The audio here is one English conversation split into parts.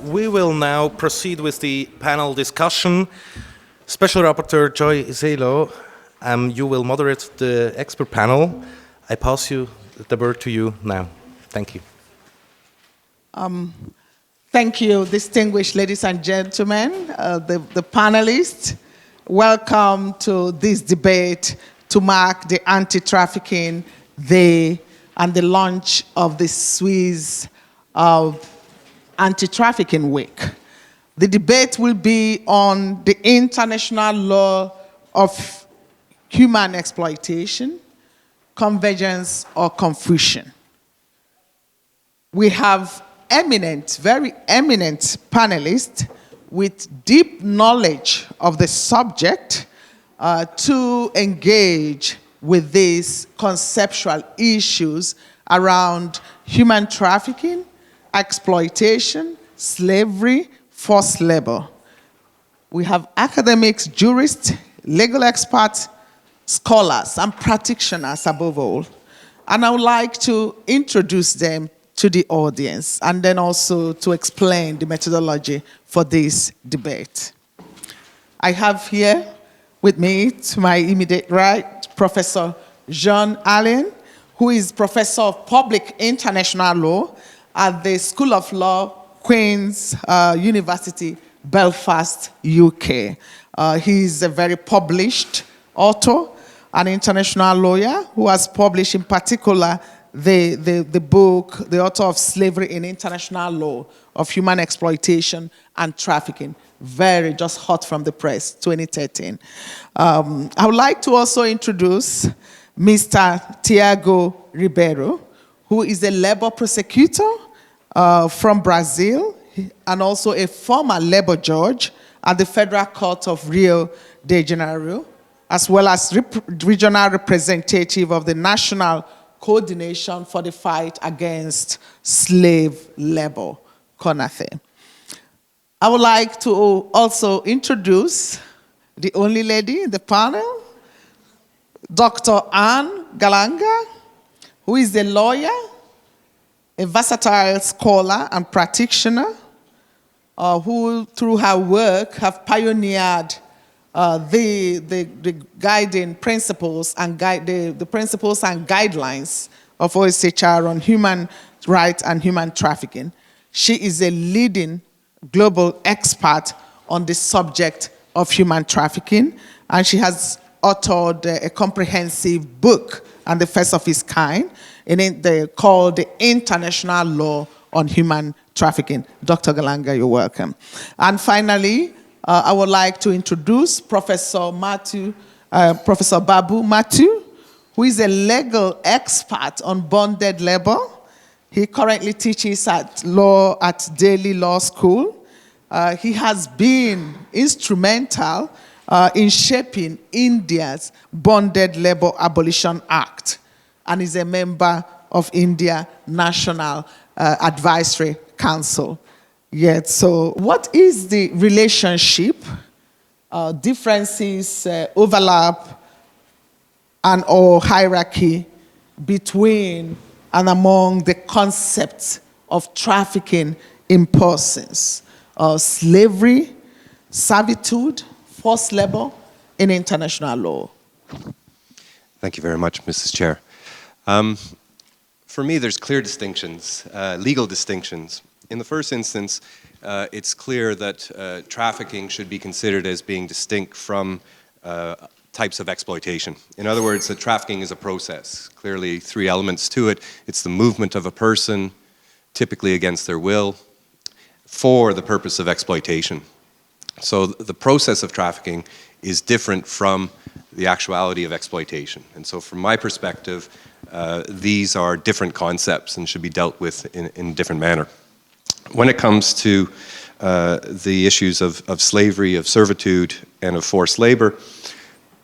We will now proceed with the panel discussion. Special Rapporteur Ngozi Ezeilo, you will moderate the expert panel. I pass the word to you now. Thank you. Thank you, distinguished ladies and gentlemen, the panelists. Welcome to this debate to mark the Anti-Trafficking Day and the launch of the Swiss Anti-Trafficking Week. The debate will be on the international law of human exploitation, convergence, or confusion. We have eminent, very eminent panelists with deep knowledge of the subject to engage with these conceptual issues around human trafficking, exploitation, slavery, forced labor. We have academics, jurists, legal experts, scholars, and practitioners above all. And I would like to introduce them to the audience and then also to explain the methodology for this debate. I have here with me, to my immediate right, Professor Jean Allain, who is Professor of Public International Law at the School of Law, Queen's University, Belfast, UK. He's a very published author, an international lawyer who has published in particular the book, the author of Slavery in International Law of Human Exploitation and Trafficking, just hot from the press, 2013. I would like to also introduce Mr. Thiago Ribeiro, who is a labor prosecutor from Brazil and also a former labor judge at the Federal Court of Rio de Janeiro, as well as regional representative of the National Coordination for the Fight Against Slave Labor, CONAFE. I would like to also introduce the only lady in the panel, Dr. Anne Gallagher, who is a lawyer, a versatile scholar and practitioner, who through her work have pioneered the guiding principles and the principles and guidelines of OHCHR on human rights and human trafficking. She is a leading global expert on the subject of human trafficking, and she has authored a comprehensive book, and the first of its kind, called The International Law on Human Trafficking. Dr. Gallagher, you're welcome. And finally, I would like to introduce Professor Babu Mathew, who is a legal expert on bonded labor. He currently teaches at Daly Law School. He has been instrumental in shaping India's Bonded Labor Abolition Act and is a member of India National Advisory Council. Yet, so what is the relationship, differences, overlap, and/or hierarchy between and among the concepts of trafficking in persons, slavery, servitude, forced labor in international law? Thank you very much, Mrs. Chair. For me, there's clear distinctions, legal distinctions. In the first instance, it's clear that trafficking should be considered as being distinct from types of exploitation. In other words, that trafficking is a process. Clearly, three elements to it. It's the movement of a person, typically against their will, for the purpose of exploitation. So the process of trafficking is different from the actuality of exploitation. And so from my perspective, these are different concepts and should be dealt with in a different manner. When it comes to the issues of slavery, of servitude, and of forced labor,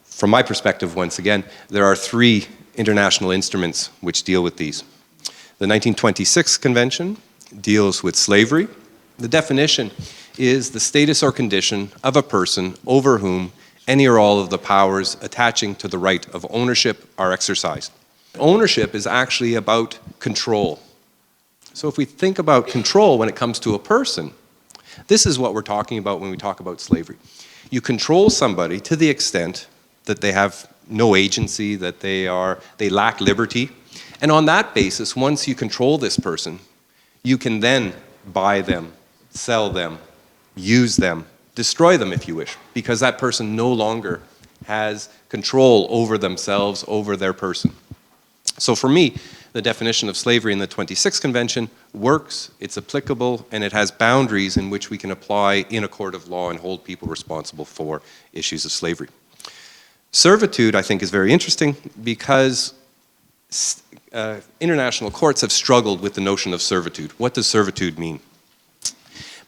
from my perspective, once again, there are three international instruments which deal with these. The 1926 Convention deals with slavery. The definition is the status or condition of a person over whom any or all of the powers attaching to the right of ownership are exercised. Ownership is actually about control. So if we think about control when it comes to a person, this is what we're talking about when we talk about slavery. You control somebody to the extent that they have no agency, that they lack liberty. And on that basis, once you control this person, you can then buy them, sell them, use them, destroy them if you wish, because that person no longer has control over themselves, over their person. So for me, the definition of slavery in the 26th Convention works, it's applicable, and it has boundaries in which we can apply in a court of law and hold people responsible for issues of slavery. Servitude, I think, is very interesting because international courts have struggled with the notion of servitude. What does servitude mean?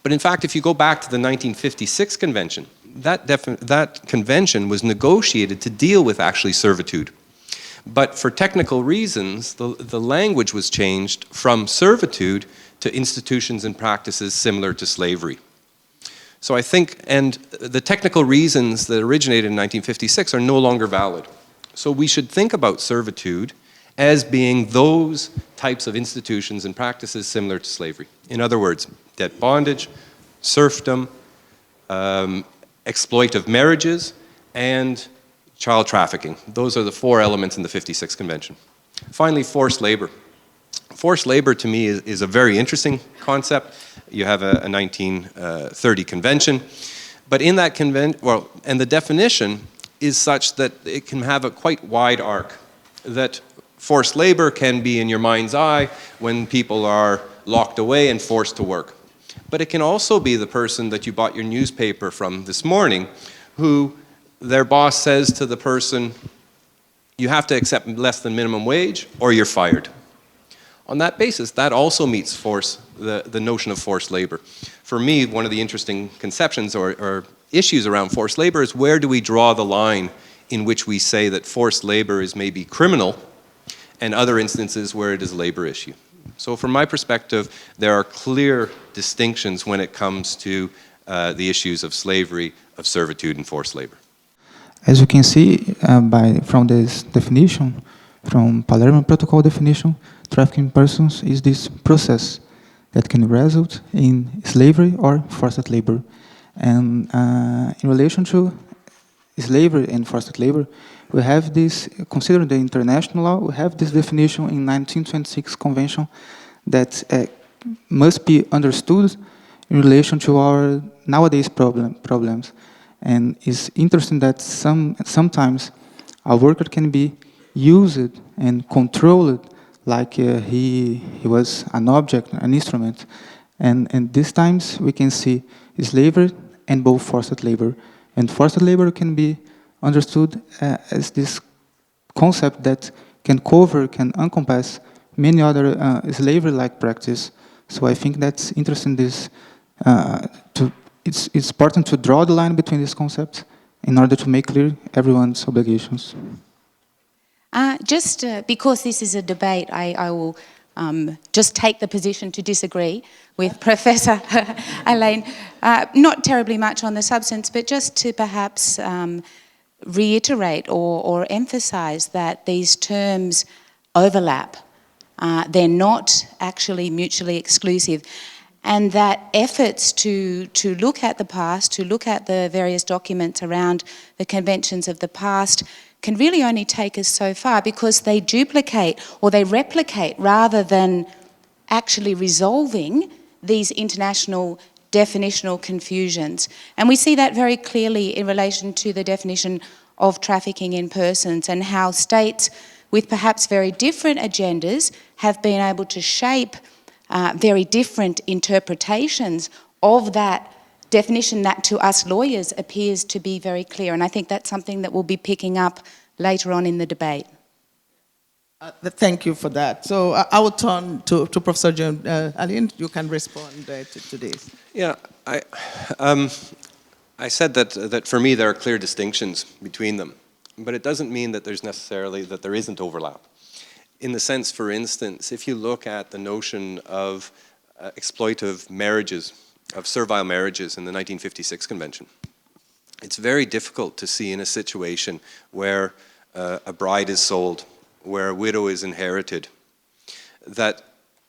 But in fact, if you go back to the 1956 Convention, that convention was negotiated to deal with actually servitude. But for technical reasons, the language was changed from servitude to institutions and practices similar to slavery. So I think, and the technical reasons that originated in 1956 are no longer valid. So we should think about servitude as being those types of institutions and practices similar to slavery. In other words, debt bondage, serfdom, exploitive marriages, and child trafficking. Those are the four elements in the 56th Convention. Finally, forced labor. Forced labor to me is a very interesting concept. You have a 1930 convention, but in that convention, well, and the definition is such that it can have a quite wide arc, that forced labor can be in your mind's eye when people are locked away and forced to work. But it can also be the person that you bought your newspaper from this morning who their boss says to the person, you have to accept less than minimum wage or you're fired. On that basis, that also meets the notion of forced labor. For me, one of the interesting conceptions or issues around forced labor is where do we draw the line in which we say that forced labor is maybe criminal and other instances where it is a labor issue. So from my perspective, there are clear distinctions when it comes to the issues of slavery, of servitude, and forced labor. As you can see from this definition, from Palermo Protocol definition, trafficking persons is this process that can result in slavery or forced labor. And in relation to slavery and forced labor, we have this, considering the international law, we have this definition in 1926 Convention that must be understood in relation to our nowadays problems. And it's interesting that sometimes a worker can be used and controlled like he was an object, an instrument. And these times we can see slavery and both forced labor. And forced labor can be understood as this concept that can cover, can encompass many other slavery-like practices. So I think that's interesting. It's important to draw the line between these concepts in order to make clear everyone's obligations. Just because this is a debate, I will just take the position to disagree with Professor Allain. Not terribly much on the substance, but just to perhaps reiterate or emphasise that these terms overlap. They're not actually mutually exclusive. And that efforts to look at the past, to look at the various documents around the conventions of the past, can really only take us so far because they duplicate or they replicate rather than actually resolving these international definitional confusions. And we see that very clearly in relation to the definition of trafficking in persons and how states with perhaps very different agendas have been able to shape very different interpretations of that definition that to us lawyers appears to be very clear. And I think that's something that we'll be picking up later on in the debate. Thank you for that. So I will turn to Professor John Allain. You can respond to this. Yeah, I said that for me there are clear distinctions between them, but it doesn't mean that there's necessarily that there isn't overlap. In the sense, for instance, if you look at the notion of exploitive marriages, of servile marriages in the 1956 Convention, it's very difficult to see in a situation where a bride is sold, where a widow is inherited, that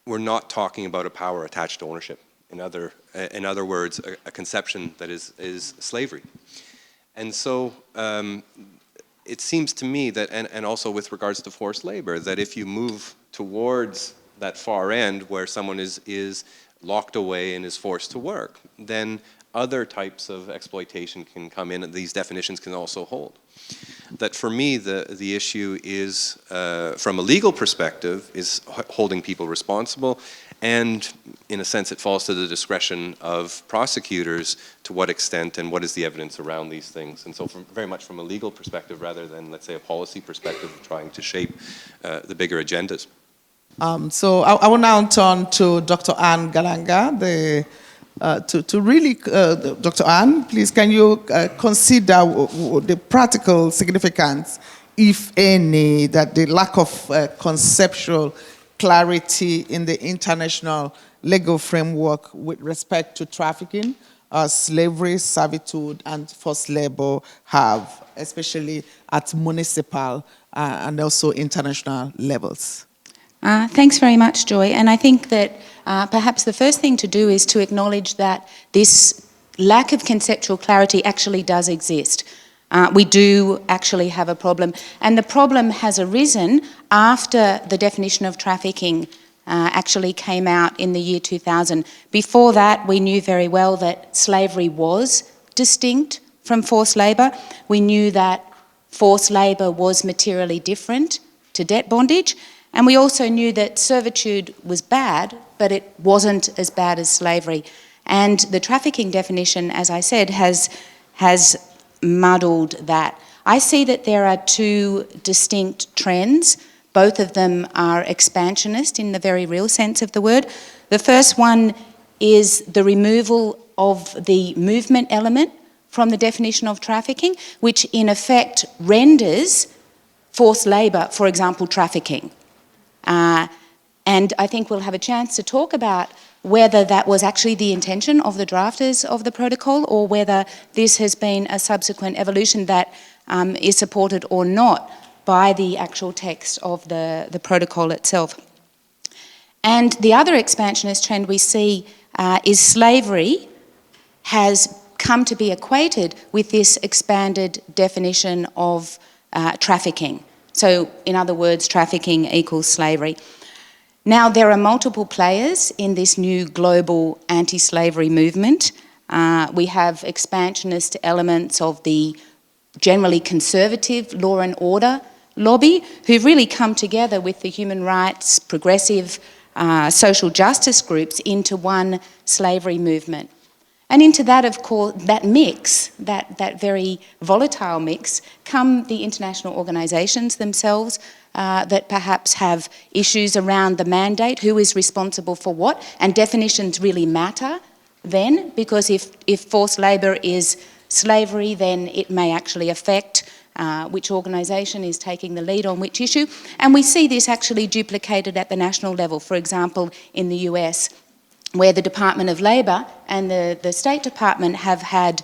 we're not talking about a power attached to ownership. In other words, a conception that is slavery. And so it seems to me that, and also with regards to forced labor, that if you move towards that far end where someone is locked away and is forced to work, then other types of exploitation can come in, and these definitions can also hold. That for me, the issue is, from a legal perspective, is holding people responsible, and in a sense it falls to the discretion of prosecutors to what extent and what is the evidence around these things. And so very much from a legal perspective rather than, let's say, a policy perspective of trying to shape the bigger agendas. So I will now turn to Dr. Anne Gallagher, Dr. Anne, please, can you consider the practical significance, if any, that the lack of conceptual clarity in the international legal framework with respect to trafficking, slavery, servitude, and forced labor have, especially at municipal and also international levels? Thanks very much, Joy. And I think that perhaps the first thing to do is to acknowledge that this lack of conceptual clarity actually does exist. We do actually have a problem. And the problem has arisen after the definition of trafficking actually came out in the year 2000. Before that, we knew very well that slavery was distinct from forced labour. We knew that forced labour was materially different to debt bondage. And we also knew that servitude was bad, but it wasn't as bad as slavery. And the trafficking definition, as I said, has muddled that. I see that there are two distinct trends. Both of them are expansionist in the very real sense of the word. The first one is the removal of the movement element from the definition of trafficking, which in effect renders forced labour, for example, trafficking. And I think we'll have a chance to talk about whether that was actually the intention of the drafters of the protocol or whether this has been a subsequent evolution that is supported or not by the actual text of the protocol itself. And the other expansionist trend we see is slavery has come to be equated with this expanded definition of trafficking. So, in other words, trafficking equals slavery. Now, there are multiple players in this new global anti-slavery movement. We have expansionist elements of the generally conservative law and order lobby who've really come together with the human rights, progressive social justice groups into one slavery movement. And into that, of course, that mix, that very volatile mix, come the international organisations themselves that perhaps have issues around the mandate, who is responsible for what, and definitions really matter then, because if forced labour is slavery, then it may actually affect which organisation is taking the lead on which issue. And we see this actually duplicated at the national level, for example, in the US, where the Department of Labour and the State Department have had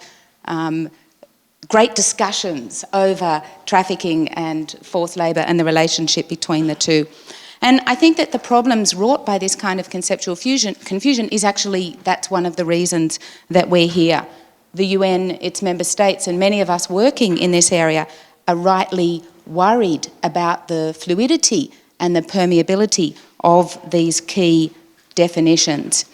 great discussions over trafficking and forced labour and the relationship between the two. And I think that the problems wrought by this kind of conceptual confusion is actually, that's one of the reasons that we're here. The UN, its member states, and many of us working in this area are rightly worried about the fluidity and the permeability of these key definitions.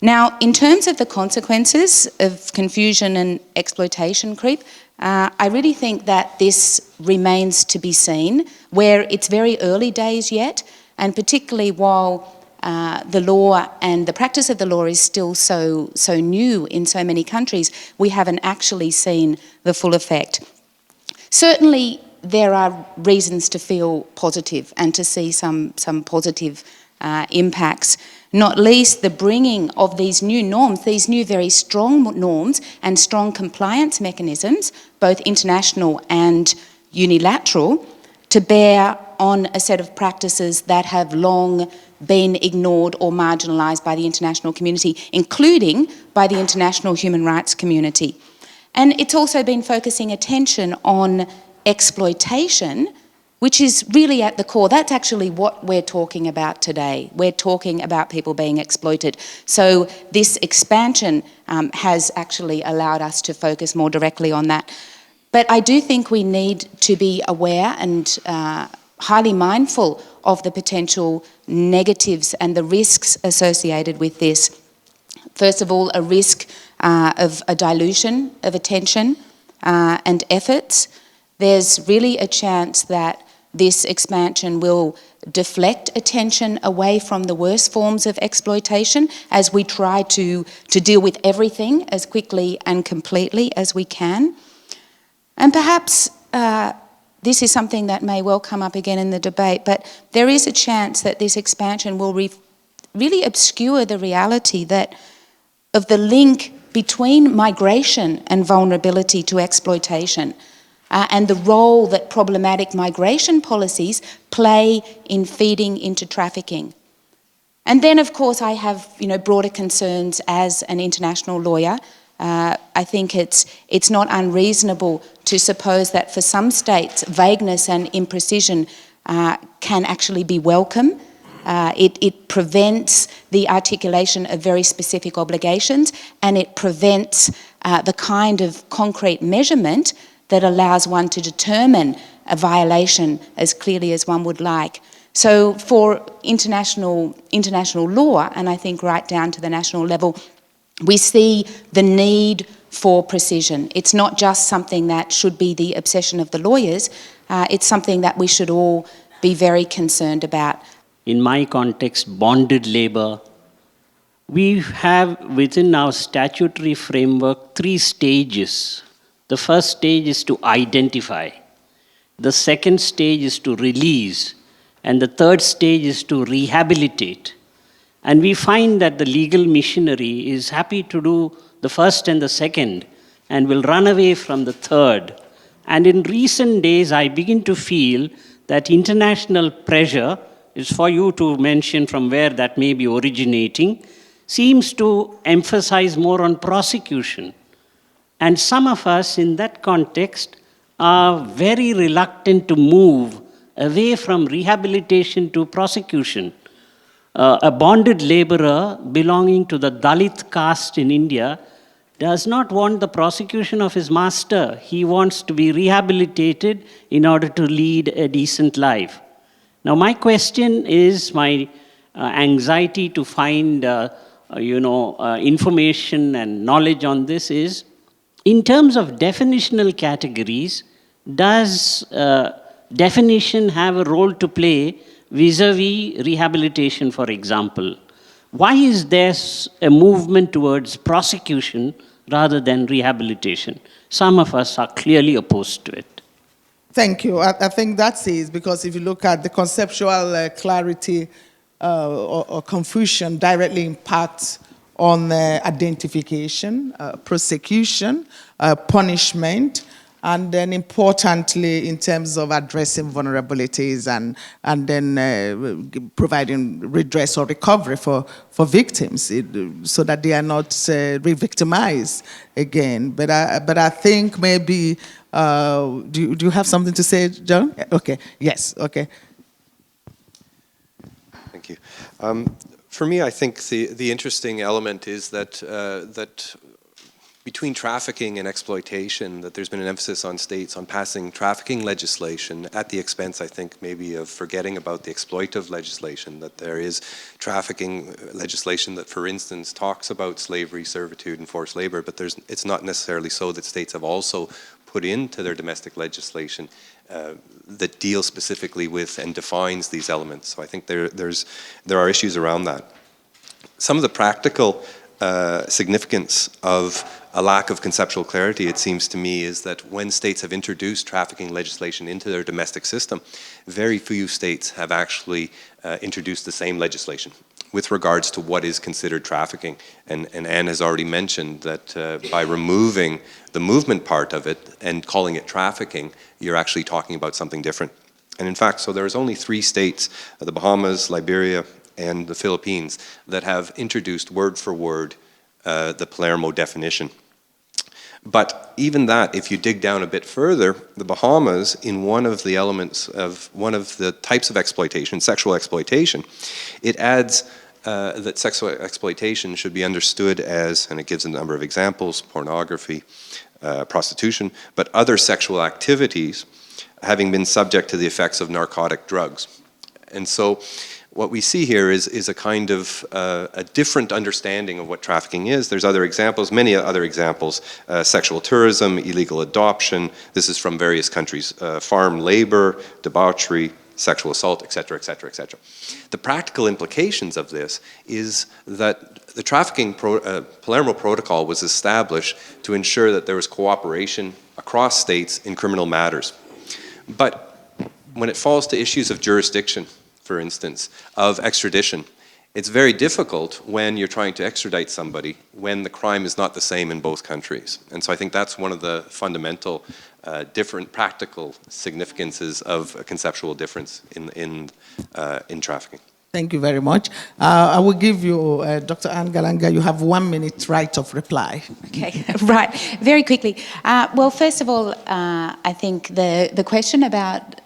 Now, in terms of the consequences of confusion and exploitation creep, I really think that this remains to be seen, where it's very early days yet, and particularly while the law and the practice of the law is still so new in so many countries, we haven't actually seen the full effect. Certainly, there are reasons to feel positive and to see some positive impacts, not least the bringing of these new norms, these new very strong norms and strong compliance mechanisms, both international and unilateral, to bear on a set of practices that have long been ignored or marginalised by the international community, including by the international human rights community. And it's also been focusing attention on exploitation which is really at the core. That's actually what we're talking about today. We're talking about people being exploited. So this expansion has actually allowed us to focus more directly on that. But I do think we need to be aware and highly mindful of the potential negatives and the risks associated with this. First of all, a risk of a dilution of attention and efforts. There's really a chance that this expansion will deflect attention away from the worst forms of exploitation as we try to deal with everything as quickly and completely as we can. And perhaps this is something that may well come up again in the debate, but there is a chance that this expansion will really obscure the reality of the link between migration and vulnerability to exploitation, and the role that problematic migration policies play in feeding into trafficking. And then, of course, I have broader concerns as an international lawyer. I think it's not unreasonable to suppose that for some states, vagueness and imprecision can actually be welcome. It prevents the articulation of very specific obligations, and it prevents the kind of concrete measurement that allows one to determine a violation as clearly as one would like. So for international law, and I think right down to the national level, we see the need for precision. It's not just something that should be the obsession of the lawyers, it's something that we should all be very concerned about. In my context, bonded labor, we have within our statutory framework 3 stages. The first stage is to identify. The second stage is to release. And the third stage is to rehabilitate. And we find that the legal machinery is happy to do the first and the second and will run away from the third. And in recent days, I begin to feel that international pressure, is for you to mention from where that may be originating, seems to emphasize more on prosecution. And some of us in that context are very reluctant to move away from rehabilitation to prosecution. A bonded laborer belonging to the Dalit caste in India does not want the prosecution of his master. He wants to be rehabilitated in order to lead a decent life. Now, my question is, my anxiety to find information and knowledge on this is, in terms of definitional categories, does definition have a role to play vis-a-vis rehabilitation, for example? Why is there a movement towards prosecution rather than rehabilitation? Some of us are clearly opposed to it. Thank you. I think that is because if you look at the conceptual clarity or confusion directly impacts on identification, prosecution, punishment, and then importantly in terms of addressing vulnerabilities and then providing redress or recovery for victims so that they are not re-victimized again. But I think maybe, do you have something to say, John? Okay, yes, okay. Thank you. For me, I think the interesting element is that between trafficking and exploitation, that there's been an emphasis on states on passing trafficking legislation at the expense, I think, maybe of forgetting about the exploitive legislation, that there is trafficking legislation that, for instance, talks about slavery, servitude, and forced labor, but it's not necessarily so that states have also put into their domestic legislation that deals specifically with and defines these elements. So I think there are issues around that. Some of the practical significance of a lack of conceptual clarity, it seems to me, is that when states have introduced trafficking legislation into their domestic system, very few states have actually introduced the same legislation with regards to what is considered trafficking. And Anne has already mentioned that by removing the movement part of it and calling it trafficking, you're actually talking about something different. And in fact, so there's only 3 states, the Bahamas, Liberia, and the Philippines, that have introduced word for word the Palermo definition. But even that, if you dig down a bit further, the Bahamas, in one of the elements of one of the types of exploitation, sexual exploitation, it adds that sexual exploitation should be understood as, and it gives a number of examples, pornography, prostitution, but other sexual activities having been subject to the effects of narcotic drugs. And so what we see here is a kind of a different understanding of what trafficking is. There's other examples, many other examples, sexual tourism, illegal adoption. This is from various countries, farm labor, debauchery, sexual assault, etc., etc., etc. The practical implications of this is that the trafficking Palermo Protocol was established to ensure that there was cooperation across states in criminal matters. But when it falls to issues of jurisdiction, for instance, of extradition, it's very difficult when you're trying to extradite somebody when the crime is not the same in both countries. And so I think that's one of the fundamental different practical significances of a conceptual difference in trafficking. Thank you very much. I will give you, Dr. Anne Gallagher, you have 1 minute right of reply. Okay, right. Very quickly. Well, first of all, I think the question about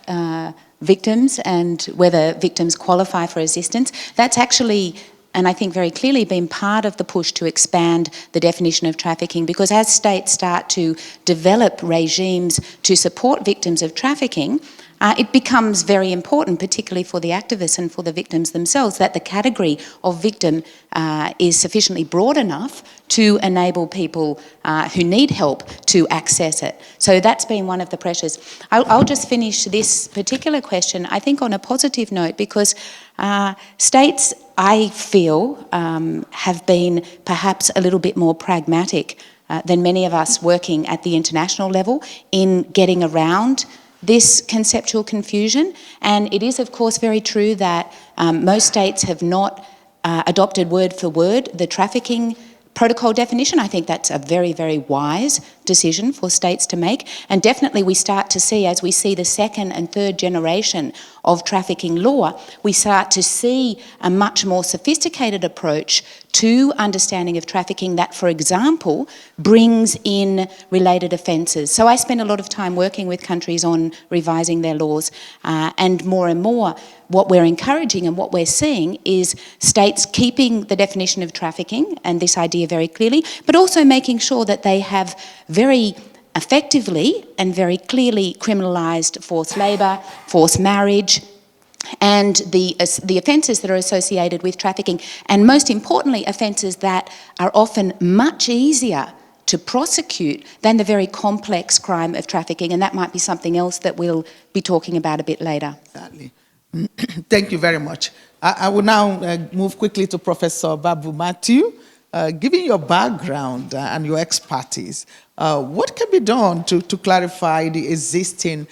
victims and whether victims qualify for assistance, that's actually, and I think very clearly, been part of the push to expand the definition of trafficking, because as states start to develop regimes to support victims of trafficking, it becomes very important, particularly for the activists and for the victims themselves, that the category of victim is sufficiently broad enough to enable people who need help to access it. So that's been one of the pressures. I'll just finish this particular question, I think, on a positive note, because states, I feel, have been perhaps a little bit more pragmatic than many of us working at the international level in getting around this conceptual confusion. And it is, of course, very true that most states have not adopted word for word the trafficking protocol definition. I think that's a very, very wise decision for states to make. And definitely we start to see, as we see the second and third generation of trafficking law, we start to see a much more sophisticated approach to understanding of trafficking that, for example, brings in related offences. So I spend a lot of time working with countries on revising their laws, and more what we're encouraging and what we're seeing is states keeping the definition of trafficking and this idea very clearly, but also making sure that they have very effectively and very clearly criminalised forced labour, forced marriage, and the offences that are associated with trafficking, and most importantly, offences that are often much easier to prosecute than the very complex crime of trafficking, and that might be something else that we'll be talking about a bit later. Exactly. Thank you very much. I will now move quickly to Professor Babu Mathew. Given your background and your expertise, what can be done to clarify the existing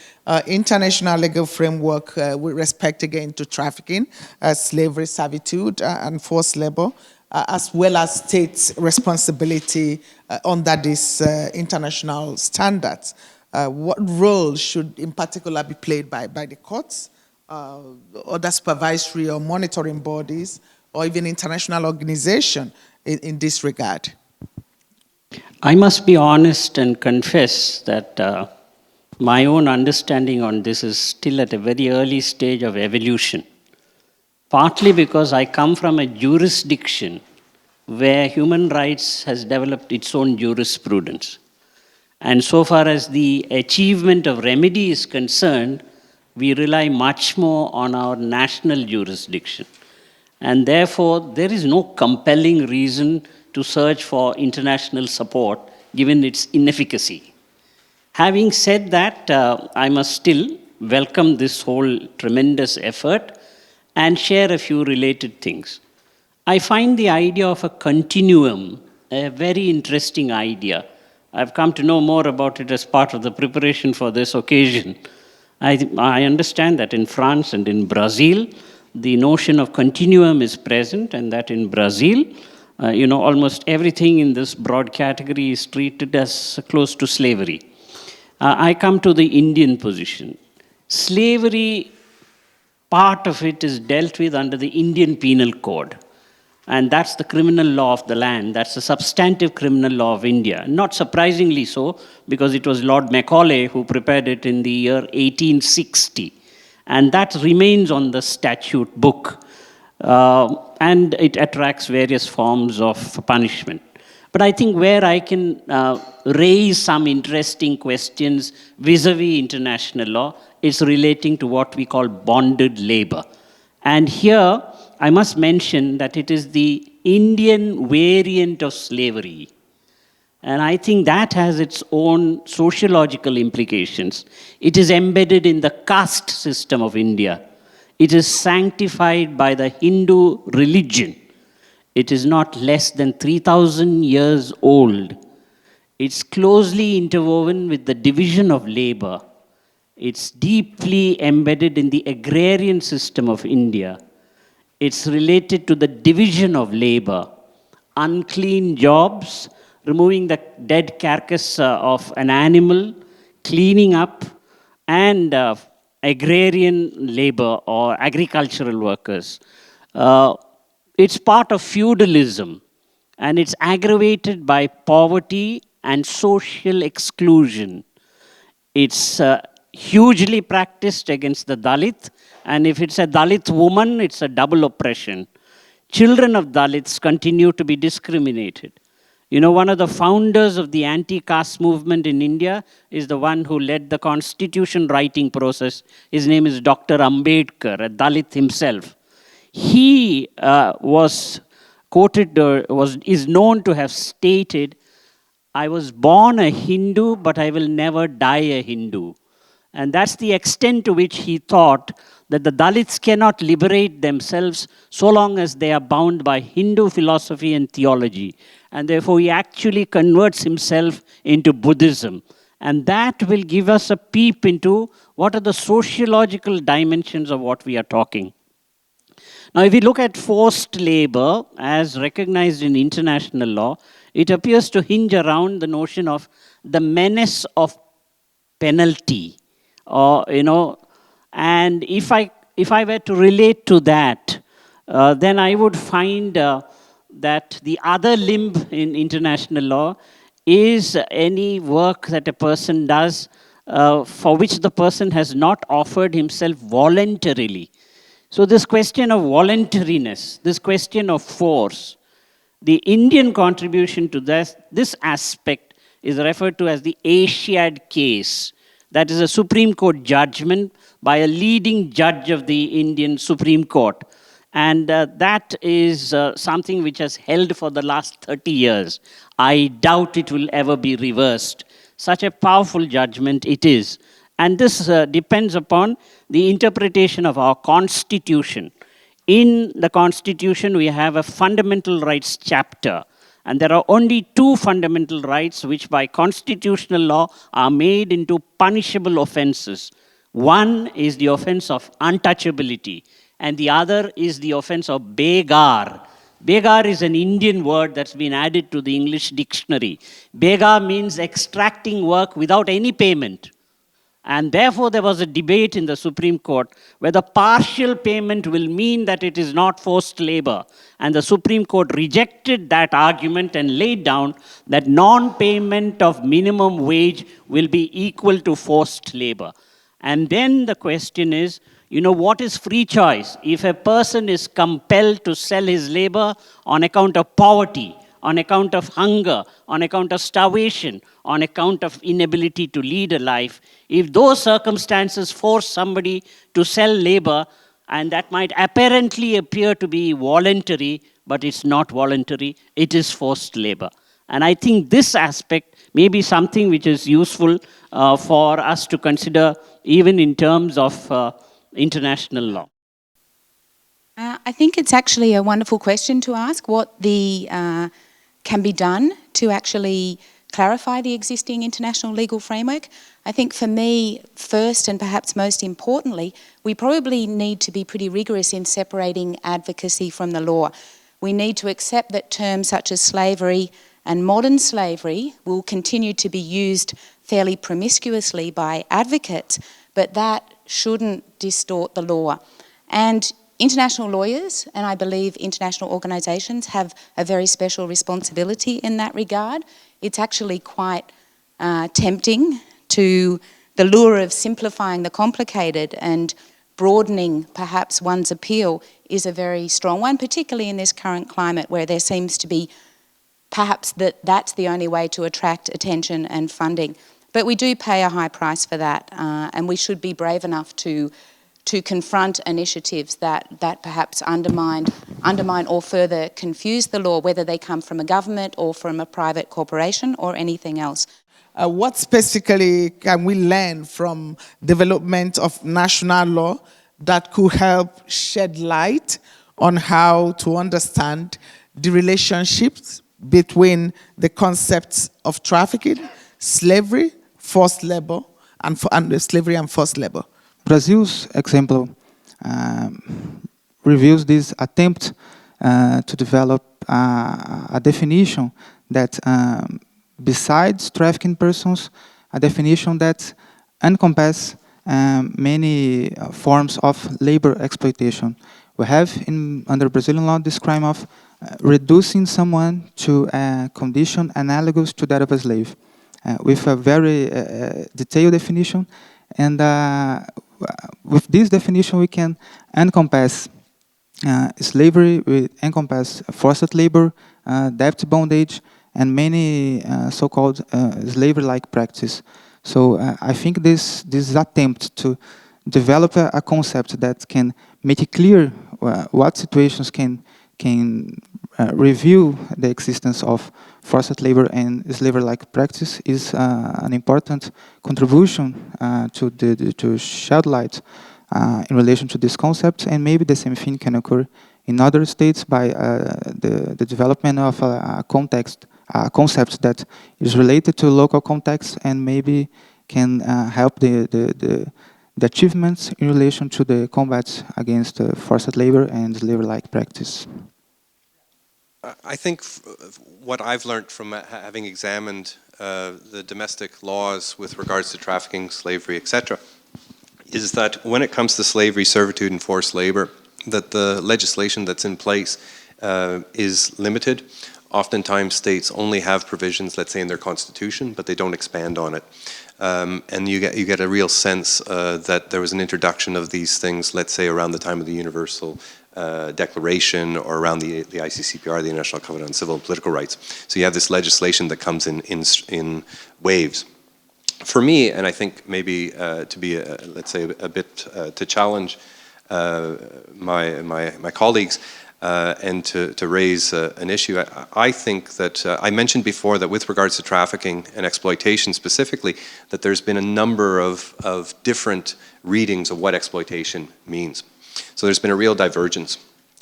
international legal framework with respect again to trafficking, slavery, servitude, and forced labor, as well as states' responsibility under these international standards? What role should in particular be played by the courts, other supervisory or monitoring bodies, or even international organizations in this regard? I must be honest and confess that my own understanding on this is still at a very early stage of evolution. Partly because I come from a jurisdiction where human rights has developed its own jurisprudence. And so far as the achievement of remedy is concerned, we rely much more on our national jurisdiction. And therefore, there is no compelling reason to search for international support given its inefficacy. Having said that, I must still welcome this whole tremendous effort and share a few related things. I find the idea of a continuum a very interesting idea. I've come to know more about it as part of the preparation for this occasion. I understand that in France and in Brazil, the notion of continuum is present, and that in Brazil, almost everything in this broad category is treated as close to slavery. I come to the Indian position. Slavery, part of it is dealt with under the Indian Penal Code. And that's the criminal law of the land. That's the substantive criminal law of India. Not surprisingly so, because it was Lord Macaulay who prepared it in the year 1860. And that remains on the statute book. And it attracts various forms of punishment. But I think where I can raise some interesting questions vis-a-vis international law is relating to what we call bonded labor. And here, I must mention that it is the Indian variant of slavery. And I think that has its own sociological implications. It is embedded in the caste system of India. It is sanctified by the Hindu religion. It is not less than 3,000 years old. It's closely interwoven with the division of labor. It's deeply embedded in the agrarian system of India. It's related to the division of labor, unclean jobs, removing the dead carcass of an animal, cleaning up, and agrarian labor or agricultural workers. It's part of feudalism, and it's aggravated by poverty and social exclusion. It's hugely practiced against the Dalit, and if it's a Dalit woman, it's a double oppression. Children of Dalits continue to be discriminated. You know, one of the founders of the anti-caste movement in India is the one who led the constitution writing process. His name is Dr. Ambedkar, a Dalit himself. He was quoted, is known to have stated, "I was born a Hindu, but I will never die a Hindu." And that's the extent to which he thought that the Dalits cannot liberate themselves so long as they are bound by Hindu philosophy and theology. And therefore, he actually converts himself into Buddhism. And that will give us a peep into what are the sociological dimensions of what we are talking. Now, if we look at forced labor as recognized in international law, it appears to hinge around the notion of the menace of penalty. And if I were to relate to that, then I would find that the other limb in international law is any work that a person does for which the person has not offered himself voluntarily. So this question of voluntariness, this question of force, the Indian contribution to this aspect is referred to as the Asiad case. That is a Supreme Court judgment by a leading judge of the Indian Supreme Court. And that is something which has held for the last 30 years. I doubt it will ever be reversed. Such a powerful judgment it is. And this depends upon the interpretation of our Constitution. In the Constitution, we have a fundamental rights chapter. And there are only two fundamental rights which by constitutional law are made into punishable offenses. One is the offense of untouchability, and the other is the offense of begar. Begar is an Indian word that's been added to the English dictionary. Begar means extracting work without any payment. And therefore, there was a debate in the Supreme Court whether partial payment will mean that it is not forced labor. And the Supreme Court rejected that argument and laid down that non-payment of minimum wage will be equal to forced labor. And then the question is, what is free choice? If a person is compelled to sell his labor on account of poverty, on account of hunger, on account of starvation, on account of inability to lead a life, if those circumstances force somebody to sell labor, and that might apparently appear to be voluntary, but it's not voluntary, it is forced labor. And I think this aspect may be something which is useful for us to consider even in terms of international law. I think it's actually a wonderful question to ask what can be done to actually clarify the existing international legal framework. I think for me, first and perhaps most importantly, we probably need to be pretty rigorous in separating advocacy from the law. We need to accept that terms such as slavery and modern slavery will continue to be used fairly promiscuously by advocates, but that shouldn't distort the law. And International lawyers, and I believe international organisations, have a very special responsibility in that regard. It's actually quite tempting to the lure of simplifying the complicated and broadening perhaps one's appeal is a very strong one, particularly in this current climate where there seems to be perhaps that's the only way to attract attention and funding. But we do pay a high price for that, and we should be brave enough to confront initiatives that perhaps undermine or further confuse the law, whether they come from a government or from a private corporation or anything else. What specifically can we learn from development of national law that could help shed light on how to understand the relationships between the concepts of trafficking, slavery, forced labor, and slavery and forced labor? Brazil's example reveals this attempt to develop a definition that, besides trafficking persons, a definition that encompasses many forms of labor exploitation. We have under Brazilian law this crime of reducing someone to a condition analogous to that of a slave, with a very detailed definition. And with this definition, we can encompass slavery, we encompass forced labor, debt bondage, and many so-called slavery-like practice. So I think this attempt to develop a concept that can make it clear what situations can reveal the existence of forced labor and slavery-like practice is an important contribution to shed light in relation to this concept, and maybe the same thing can occur in other states by the development of a concept that is related to local context and maybe can help the achievements in relation to the combat against forced labor and slavery-like practice. I think what I've learned from having examined the domestic laws with regards to trafficking, slavery, etc., is that when it comes to slavery, servitude, and forced labor, that the legislation that's in place is limited. Oftentimes states only have provisions, let's say, in their constitution, but they don't expand on it. And you get a real sense that there was an introduction of these things, let's say, around the time of the Universal Declaration or around the ICCPR, the International Covenant on Civil and Political Rights. So you have this legislation that comes in waves. For me, and I think maybe to be, let's say, a bit to challenge my colleagues, and to raise an issue. I think that, I mentioned before that with regards to trafficking and exploitation specifically, that there's been a number of different readings of what exploitation means. So there's been a real divergence.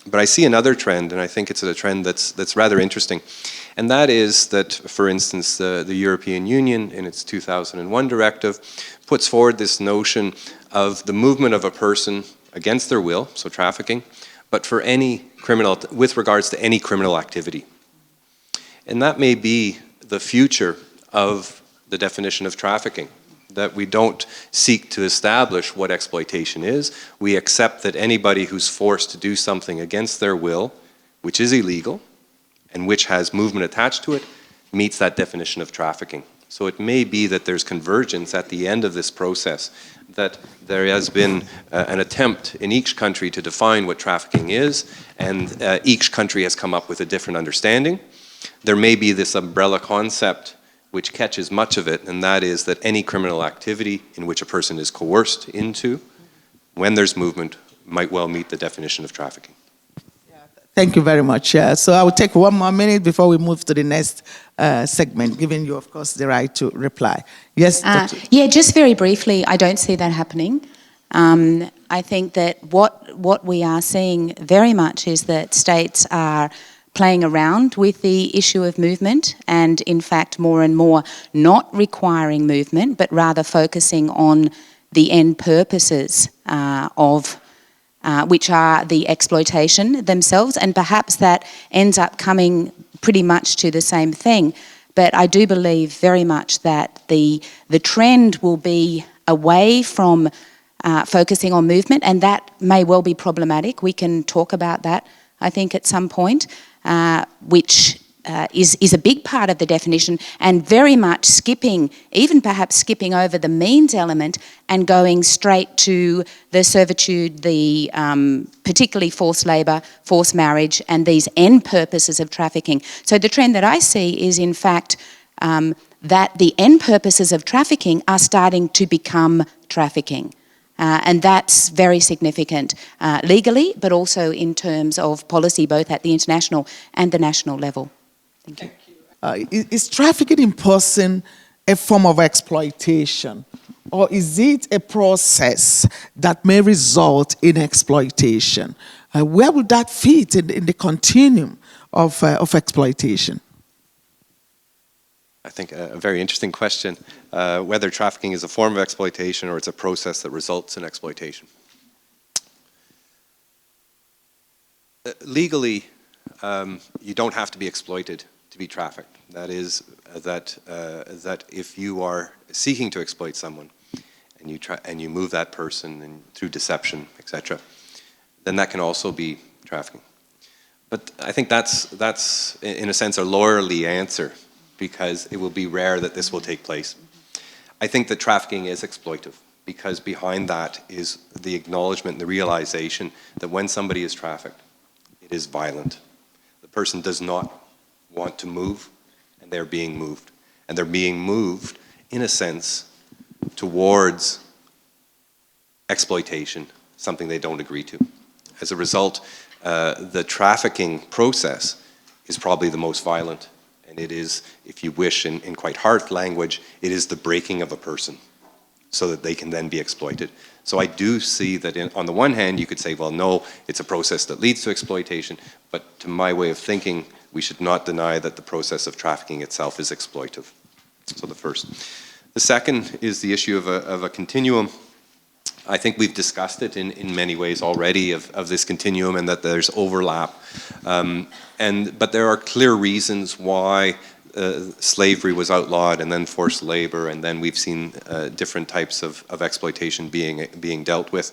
But I see another trend, and I think it's a trend that's rather interesting. And that is that, for instance, the European Union in its 2001 directive puts forward this notion of the movement of a person against their will, so trafficking, but for any criminal, with regards to any criminal activity. And that may be the future of the definition of trafficking, that we don't seek to establish what exploitation is. We accept that anybody who's forced to do something against their will, which is illegal, and which has movement attached to it, meets that definition of trafficking. So it may be that there's convergence at the end of this process, that there has been an attempt in each country to define what trafficking is, and each country has come up with a different understanding. There may be this umbrella concept which catches much of it, and that is that any criminal activity in which a person is coerced into, when there's movement, might well meet the definition of trafficking. Thank you very much. So I will take 1 more minute before we move to the next segment, giving you, of course, the right to reply. Yes, Dr. Yeah, just very briefly, I don't see that happening. I think that what we are seeing very much is that states are playing around with the issue of movement and, in fact, more and more not requiring movement, but rather focusing on the end purposes of which are the exploitation themselves, and perhaps that ends up coming pretty much to the same thing. But I do believe very much that the trend will be away from focusing on movement, and that may well be problematic. We can talk about that, I think, at some point, which is a big part of the definition, and very much skipping, even perhaps skipping over the means element and going straight to the servitude, the particularly forced labour, forced marriage, and these end purposes of trafficking. So the trend that I see is, in fact, that the end purposes of trafficking are starting to become trafficking. And that's very significant legally, but also in terms of policy, both at the international and the national level. Thank you. Is trafficking in person a form of exploitation, or is it a process that may result in exploitation? Where would that fit in the continuum of exploitation? I think a very interesting question, whether trafficking is a form of exploitation or it's a process that results in exploitation. Legally, you don't have to be exploited to be trafficked. That is, that if you are seeking to exploit someone and you move that person through deception, etc., then that can also be trafficking. But I think that's in a sense a lawyerly answer, because it will be rare that this will take place. I think that trafficking is exploitive, because behind that is the acknowledgement, the realization that when somebody is trafficked, it is violent. The person does not want to move, and they're being moved. And they're being moved, in a sense, towards exploitation, something they don't agree to. As a result, the trafficking process is probably the most violent. And it is, if you wish, in quite hard language, it is the breaking of a person so that they can then be exploited. So I do see that on the one hand, you could say, well, no, it's a process that leads to exploitation. But to my way of thinking, we should not deny that the process of trafficking itself is exploitive. So the first. The second is the issue of a continuum. I think we've discussed it in many ways already of this continuum, and that there's overlap. But there are clear reasons why slavery was outlawed, and then forced labor, and then we've seen different types of exploitation being dealt with.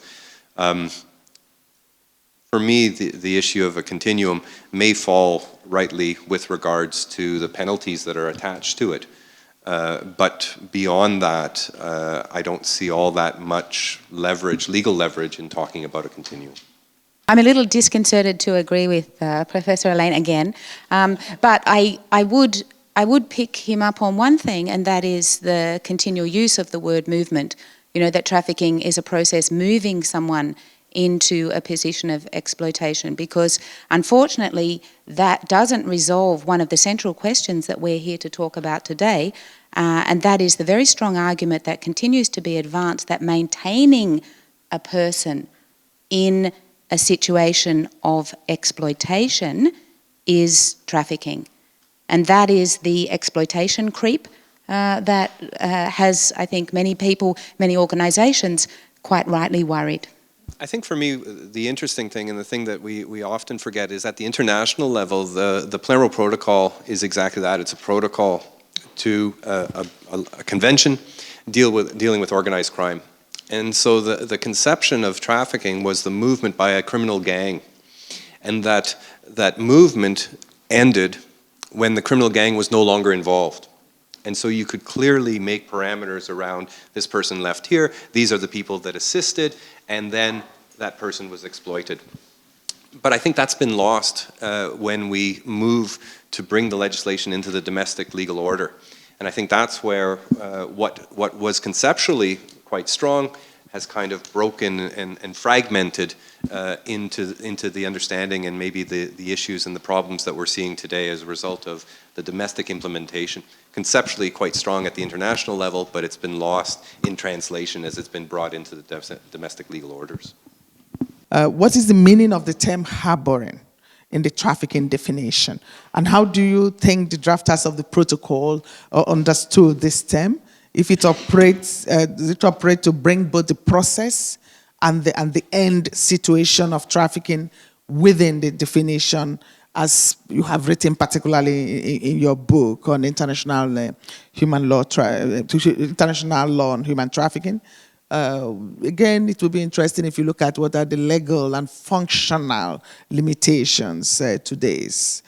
For me, the issue of a continuum may fall rightly with regards to the penalties that are attached to it. But beyond that, I don't see all that much leverage, legal leverage, in talking about a continuum. I'm a little disconcerted to agree with Professor Allain again, but I would pick him up on one thing, and that is the continual use of the word movement. You know, that trafficking is a process moving someone into a position of exploitation, because unfortunately that doesn't resolve one of the central questions that we're here to talk about today, and that is the very strong argument that continues to be advanced that maintaining a person in a situation of exploitation is trafficking. And that is the exploitation creep that has, I think, many people, many organisations quite rightly worried. I think for me, the interesting thing, and the thing that we often forget, is at the international level, the Palermo Protocol is exactly that. It's a protocol to a convention dealing with organized crime. And so the conception of trafficking was the movement by a criminal gang. And that movement ended when the criminal gang was no longer involved. And so you could clearly make parameters around this person left here, these are the people that assisted, and then that person was exploited. But I think that's been lost when we move to bring the legislation into the domestic legal order. And I think that's where what was conceptually quite strong has kind of broken and fragmented into the understanding and maybe the issues and the problems that we're seeing today as a result of the domestic implementation. Conceptually quite strong at the international level, but it's been lost in translation as it's been brought into the domestic legal orders. What is the meaning of the term harboring in the trafficking definition? And how do you think the drafters of the protocol understood this term? If it operates, does it operate to bring both the process and the end situation of trafficking within the definition, as you have written particularly in your book on international human law, international law on human trafficking? Again, it will be interesting if you look at what are the legal and functional limitations to this.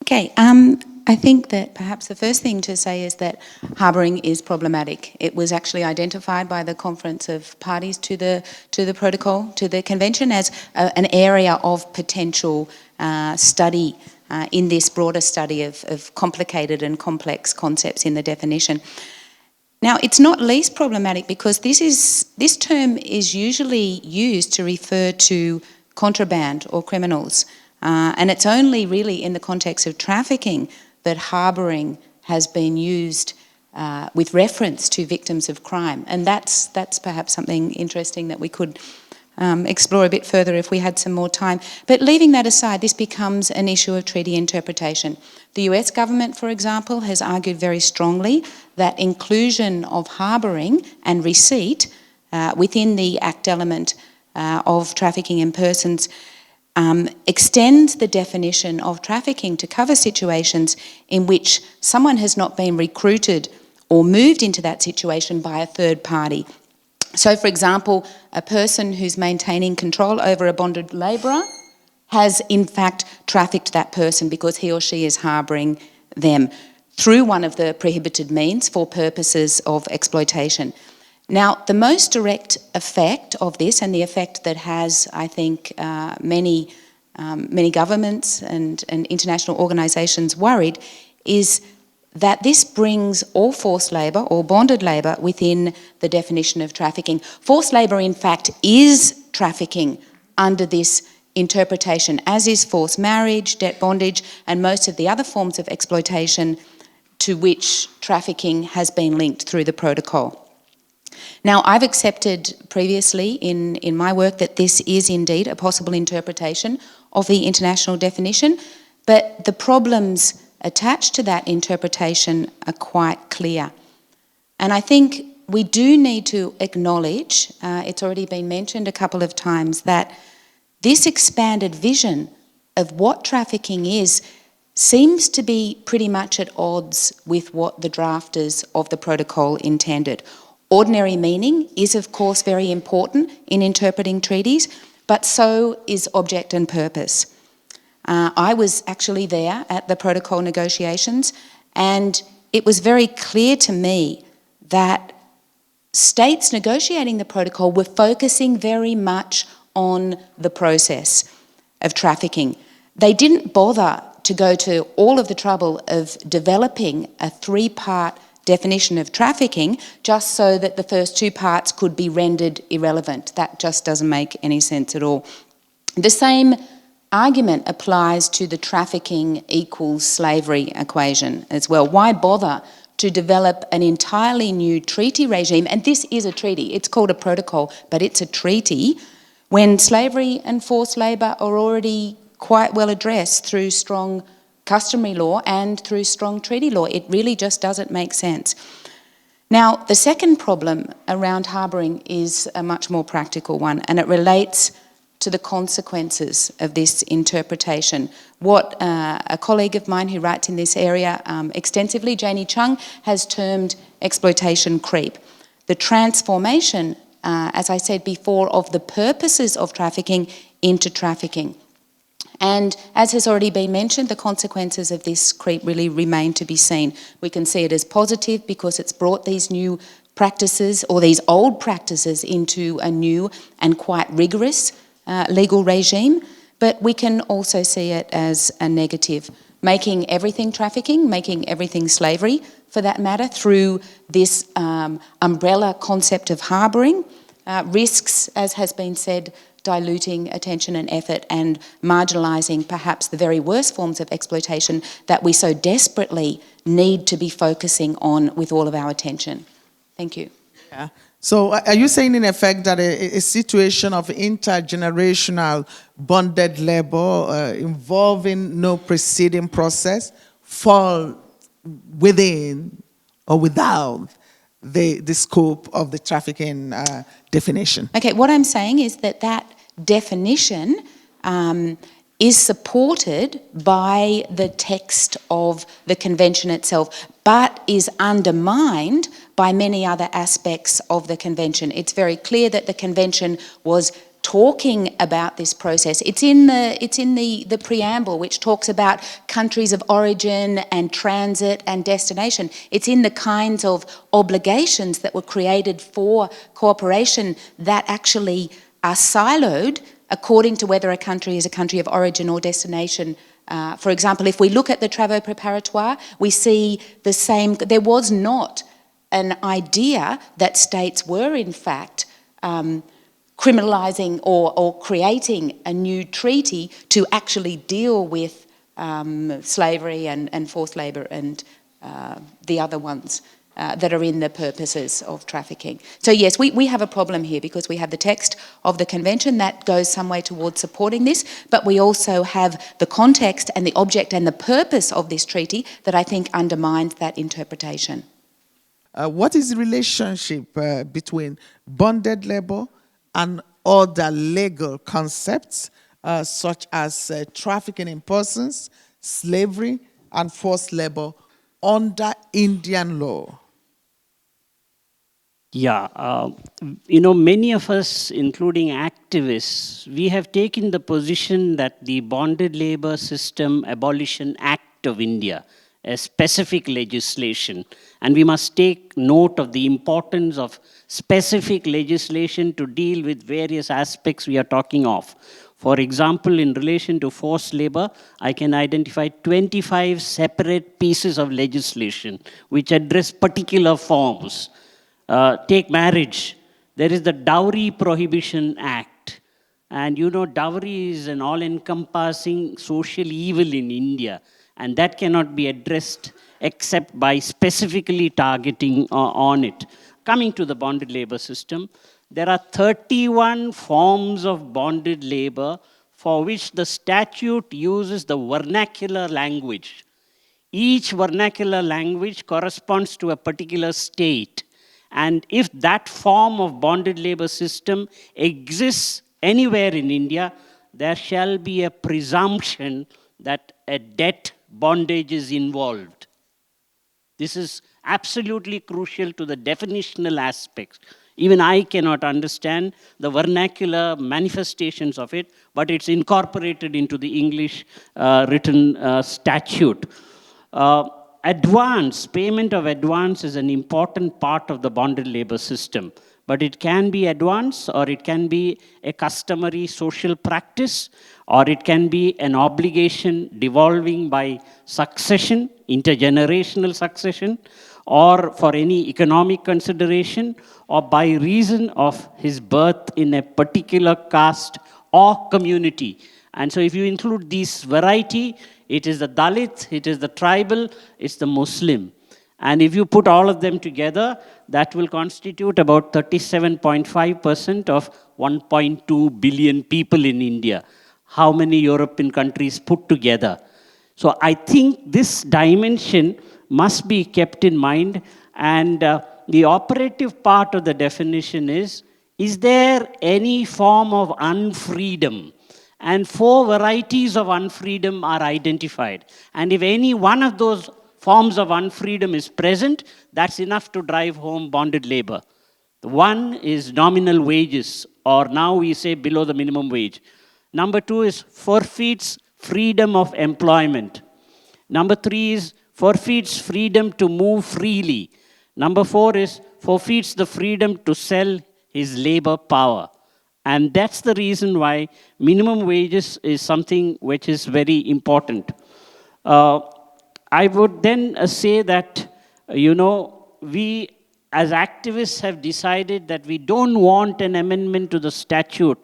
Okay, I think that perhaps the first thing to say is that harbouring is problematic. It was actually identified by the Conference of Parties to the protocol, to the convention, as an area of potential study in this broader study of complicated and complex concepts in the definition. Now, it's not least problematic because this term is usually used to refer to contraband or criminals. And it's only really in the context of trafficking that harbouring has been used with reference to victims of crime. And that's perhaps something interesting that we could explore a bit further if we had some more time. But leaving that aside, this becomes an issue of treaty interpretation. The US government, for example, has argued very strongly that inclusion of harbouring and receipt within the Act element of trafficking in persons extends the definition of trafficking to cover situations in which someone has not been recruited or moved into that situation by a third party. So, for example, a person who's maintaining control over a bonded labourer has in fact trafficked that person because he or she is harbouring them through one of the prohibited means for purposes of exploitation. Now, the most direct effect of this, and the effect that has, I think, many governments and international organisations worried, is that this brings all forced labour or bonded labour within the definition of trafficking. Forced labour, in fact, is trafficking under this interpretation, as is forced marriage, debt bondage, and most of the other forms of exploitation to which trafficking has been linked through the protocol. Now, I've accepted previously in my work that this is indeed a possible interpretation of the international definition, but the problems attached to that interpretation are quite clear. And I think we do need to acknowledge, it's already been mentioned a couple of times, that this expanded vision of what trafficking is seems to be pretty much at odds with what the drafters of the protocol intended. Ordinary meaning is, of course, very important in interpreting treaties, but so is object and purpose. I was actually there at the protocol negotiations, and it was very clear to me that states negotiating the protocol were focusing very much on the process of trafficking. They didn't bother to go to all of the trouble of developing a three-part definition of trafficking just so that the first two parts could be rendered irrelevant. That just doesn't make any sense at all. The same argument applies to the trafficking equals slavery equation as well. Why bother to develop an entirely new treaty regime? And this is a treaty. It's called a protocol, but it's a treaty when slavery and forced labour are already quite well addressed through strong customary law and through strong treaty law. It really just doesn't make sense. Now, the second problem around harbouring is a much more practical one, and it relates to the consequences of this interpretation. What a colleague of mine who writes in this area extensively, Janie Chung, has termed exploitation creep. The transformation, as I said before, of the purposes of trafficking into trafficking. And as has already been mentioned, the consequences of this creep really remain to be seen. We can see it as positive because it's brought these new practices or these old practices into a new and quite rigorous legal regime, but we can also see it as a negative, making everything trafficking, making everything slavery, for that matter, through this umbrella concept of harbouring, risks, as has been said, diluting attention and effort and marginalising perhaps the very worst forms of exploitation that we so desperately need to be focusing on with all of our attention. Thank you. Yeah. So are you saying in effect that a situation of intergenerational bonded labour involving no preceding process fall within or without the scope of the trafficking definition? Okay, what I'm saying is that definition is supported by the text of the convention itself, but is undermined by many other aspects of the convention. It's very clear that the convention was talking about this process. It's in the preamble, which talks about countries of origin and transit and destination. It's in the kinds of obligations that were created for cooperation that actually are siloed according to whether a country is a country of origin or destination. For example, if we look at the travaux préparatoires, we see the same. There was not an idea that states were in fact criminalising or creating a new treaty to actually deal with slavery and forced labour and the other ones that are in the purposes of trafficking. So yes, we have a problem here because we have the text of the convention that goes some way towards supporting this, but we also have the context and the object and the purpose of this treaty that I think undermines that interpretation. What is the relationship between bonded labour and other legal concepts such as trafficking in persons, slavery, and forced labour under Indian law? Yeah, many of us, including activists, we have taken the position that the Bonded Labour System Abolition Act of India, a specific legislation, and we must take note of the importance of specific legislation to deal with various aspects we are talking of. For example, in relation to forced labor, I can identify 25 separate pieces of legislation which address particular forms. Take marriage. There is the Dowry Prohibition Act. And dowry is an all-encompassing social evil in India. And that cannot be addressed except by specifically targeting on it. Coming to the bonded labor system, there are 31 forms of bonded labor for which the statute uses the vernacular language. Each vernacular language corresponds to a particular state. And if that form of bonded labor system exists anywhere in India, there shall be a presumption that a debt bondage is involved. This is absolutely crucial to the definitional aspects. Even I cannot understand the vernacular manifestations of it, but it's incorporated into the English written statute. Payment of advance is an important part of the bonded labor system, but it can be advance or it can be a customary social practice or it can be an obligation devolving by succession, intergenerational succession, or for any economic consideration or by reason of his birth in a particular caste or community. And so if you include these variety, it is the Dalit, it is the tribal, it's the Muslim. And if you put all of them together, that will constitute about 37.5% of 1.2 billion people in India. How many European countries put together? So I think this dimension must be kept in mind, and the operative part of the definition is there any form of unfreedom? And 4 varieties of unfreedom are identified. And if any one of those forms of unfreedom is present, that's enough to drive home bonded labor. One is nominal wages, or now we say below the minimum wage. Number 2 is forfeits freedom of employment. Number 3 is forfeits freedom to move freely. Number 4 is forfeits the freedom to sell his labor power. And that's the reason why minimum wages is something which is very important. I would then say that, we as activists have decided that we don't want an amendment to the statute.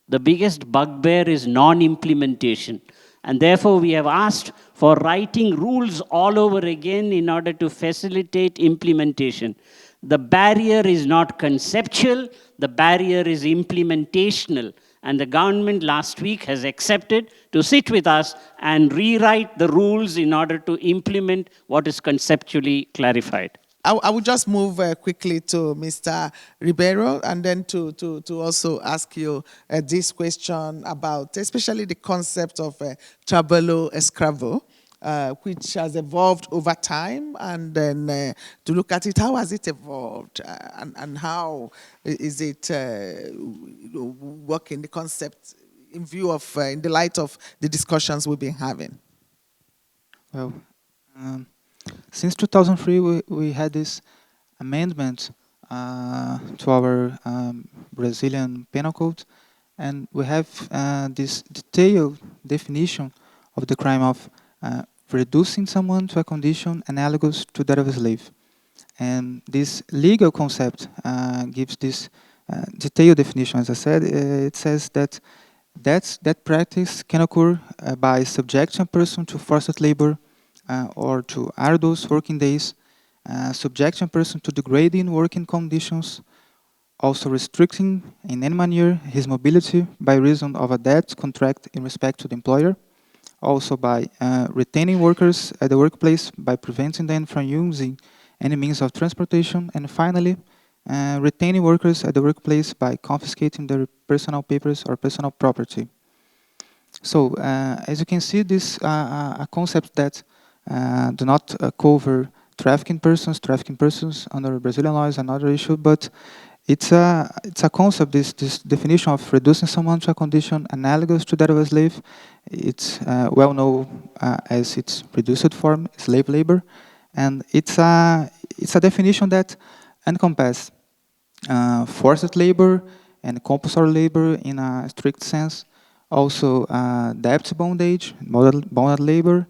The biggest bugbear is non-implementation. And therefore, we have asked for writing rules all over again in order to facilitate implementation. The barrier is not conceptual, the barrier is implementational. And the government last week has accepted to sit with us and rewrite the rules in order to implement what is conceptually clarified. I would just move quickly to Mr. Ribeiro and then to also ask you this question about especially the concept of tableau escravo. which has evolved over time, and then to look at it, how has it evolved, and how is it working, the concept in view of, in the light of the discussions we've been having? Well, since 2003, we had this amendment to our Brazilian Penal Code, and we have this detailed definition of the crime of reducing someone to a condition analogous to that of a slave. And this legal concept gives this detailed definition. As I said, it says that that practice can occur by subjecting a person to forced labor or to arduous working days, subjecting a person to degrading working conditions, also restricting in any manner his mobility by reason of a debt contract in respect to the employer, also by retaining workers at the workplace by preventing them from using any means of transportation, and finally, retaining workers at the workplace by confiscating their personal papers or personal property. So, as you can see, this a concept that do not cover trafficking persons. Trafficking persons under Brazilian law is another issue, but it's a concept. This definition of reducing someone to a condition analogous to that of a slave. It's well known as its reduced form, slave labor, and it's a definition that encompasses forced labor and compulsory labor in a strict sense, also debt bondage, bonded labor,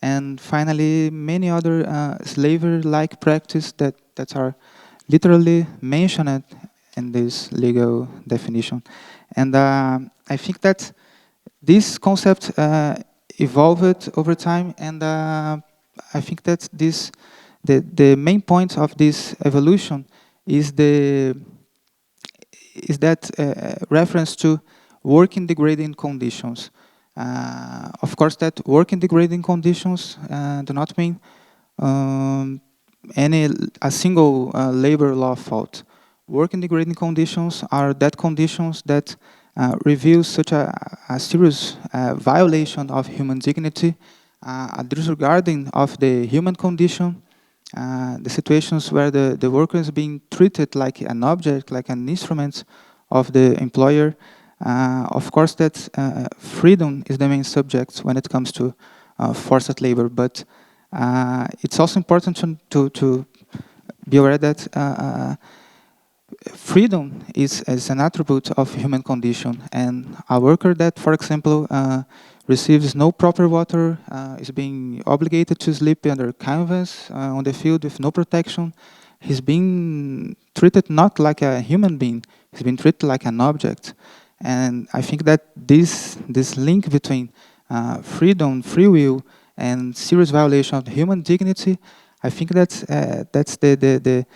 and finally many other slavery-like practices that are literally mentioned in this legal definition. And I think that this concept evolved over time, and I think that the main point of this evolution is that reference to working degrading conditions. Of course, that working degrading conditions do not mean a single labor law fault. Working degrading conditions are that conditions that reveal such a serious violation of human dignity, a disregarding of the human condition, the situations where the worker is being treated like an object, like an instrument of the employer. Of course, that freedom is the main subject when it comes to forced labor, but it's also important to be aware that freedom is an attribute of human condition, and a worker that, for example, receives no proper water, is being obligated to sleep under canvas on the field with no protection. He's being treated not like a human being, he's being treated like an object. And I think that this link between freedom, free will, and serious violation of human dignity, I think that's the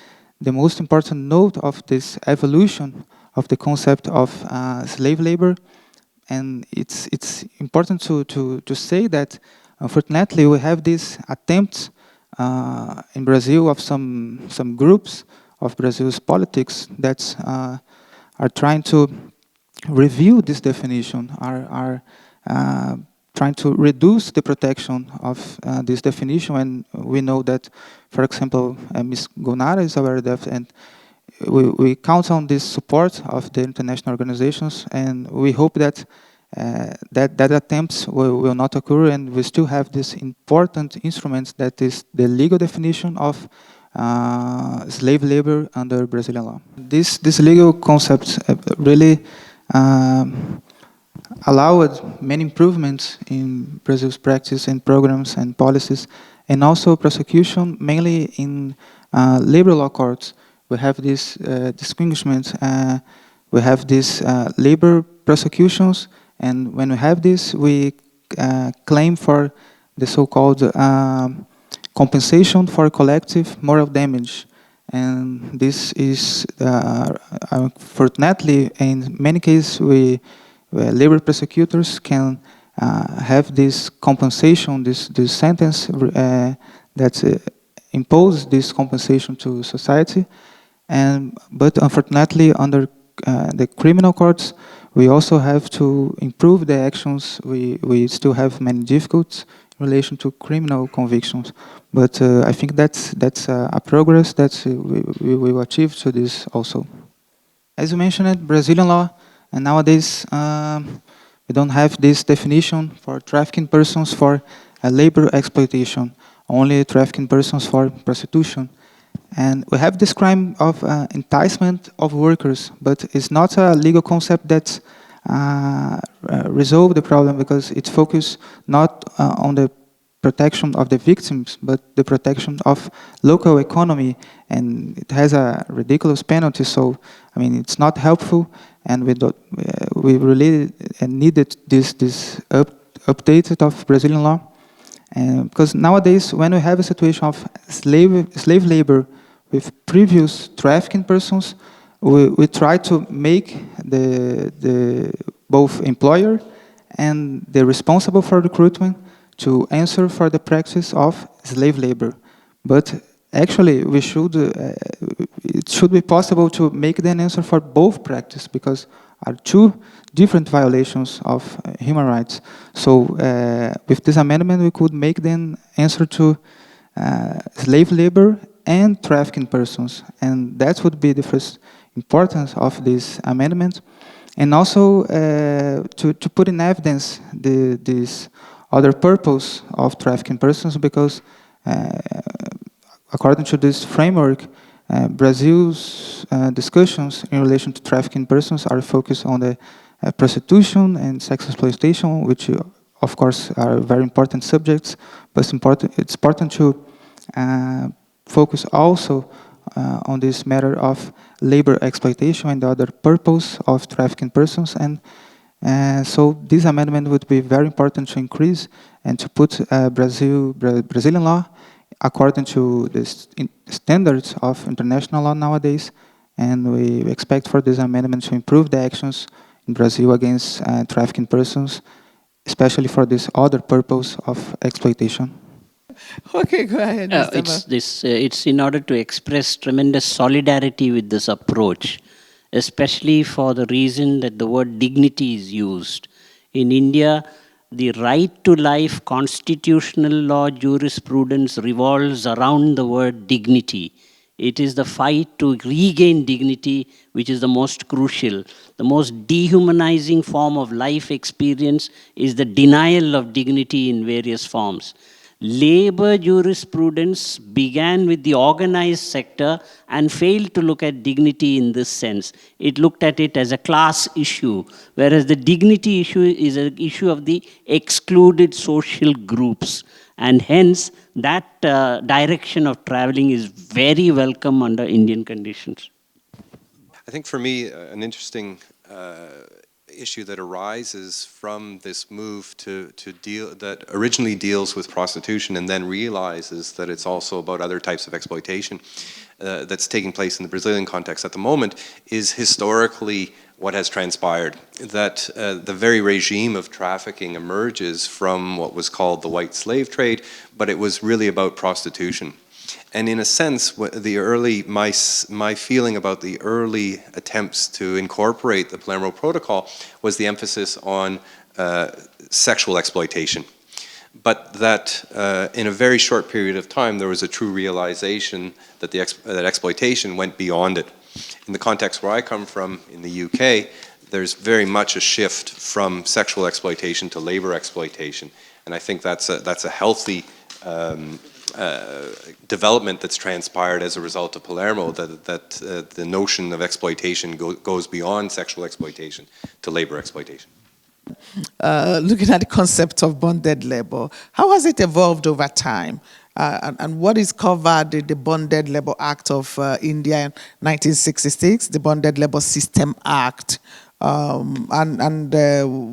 most important note of this evolution of the concept of slave labor. And it's important to say that unfortunately we have this attempt in Brazil of some groups of Brazil's politics that are trying to review this definition, are trying to reduce the protection of this definition. And we know that, for example, Ms. Gulnara is aware of that, and we count on this support of the international organizations, and we hope that that attempts will not occur, and we still have this important instrument that is the legal definition of slave labor under Brazilian law. This legal concept really allowed many improvements in Brazil's practice and programs and policies, and also prosecution, mainly in labor law courts. We have this distinguishment, we have these labor prosecutions, and when we have this, we claim for the so-called compensation for collective moral damage. And this is, fortunately, in many cases, labor prosecutors can have this compensation, this sentence that imposes this compensation to society. But unfortunately, under the criminal courts, we also have to improve the actions. We still have many difficulties in relation to criminal convictions. But I think that's a progress that we will achieve to this also. As you mentioned, Brazilian law, and nowadays we don't have this definition for trafficking persons for labor exploitation, only trafficking persons for prostitution. And we have this crime of enticement of workers, but it's not a legal concept that resolve the problem, because it focuses not on the protection of the victims, but the protection of local economy, and it has a ridiculous penalty. So, I mean, it's not helpful, and we really needed this updated of Brazilian law, and because nowadays, when we have a situation of slave labor with previous trafficking persons, we try to make the both employer and the responsible for recruitment to answer for the practice of slave labor. But actually, we should it should be possible to make them answer for both practice, because are two different violations of human rights. So with this amendment, we could make them answer to slave labor and trafficking persons, and that would be the first importance of this amendment. And also to put in evidence this other purpose of trafficking persons, because according to this framework, Brazil's discussions in relation to trafficking persons are focused on the prostitution and sex exploitation, which of course are very important subjects, but it's important to focus also on this matter of labor exploitation and the other purpose of trafficking persons. And so this amendment would be very important to increase and to put Brazilian law according to the standards of international law nowadays. And we expect for this amendment to improve the actions in Brazil against trafficking persons, especially for this other purpose of exploitation. Okay, go ahead, Mr. It's in order to express tremendous solidarity with this approach, especially for the reason that the word dignity is used. In India, the right to life constitutional law jurisprudence revolves around the word dignity. It is the fight to regain dignity which is the most crucial. The most dehumanizing form of life experience is the denial of dignity in various forms. Labor jurisprudence began with the organized sector and failed to look at dignity in this sense. It looked at it as a class issue, whereas the dignity issue is an issue of the excluded social groups. And hence, that direction of traveling is very welcome under Indian conditions. I think for me, an interesting issue that arises from this move to deal, that originally deals with prostitution and then realizes that it's also about other types of exploitation that's taking place in the Brazilian context at the moment, is historically what has transpired. That the very regime of trafficking emerges from what was called the white slave trade, but it was really about prostitution. And in a sense, my feeling about the early attempts to incorporate the Palermo Protocol was the emphasis on sexual exploitation. But that in a very short period of time, there was a true realization that that exploitation went beyond it. In the context where I come from, in the UK, there's very much a shift from sexual exploitation to labor exploitation. And I think that's a healthy development that's transpired as a result of Palermo, that the notion of exploitation goes beyond sexual exploitation to labor exploitation. Looking at the concept of bonded labor, how has it evolved over time? And what is covered in the Bonded Labor Act of India in 1966, the Bonded Labor System Act? And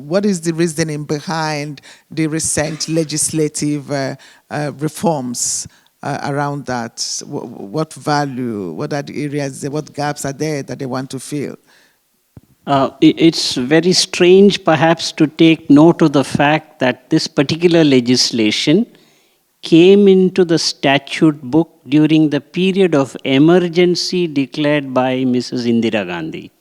what is the reasoning behind the recent legislative reforms around that? What value, what are the areas, what gaps are there that they want to fill? It's very strange perhaps to take note of the fact that this particular legislation came into the statute book during the period of emergency declared by Mrs. Indira Gandhi.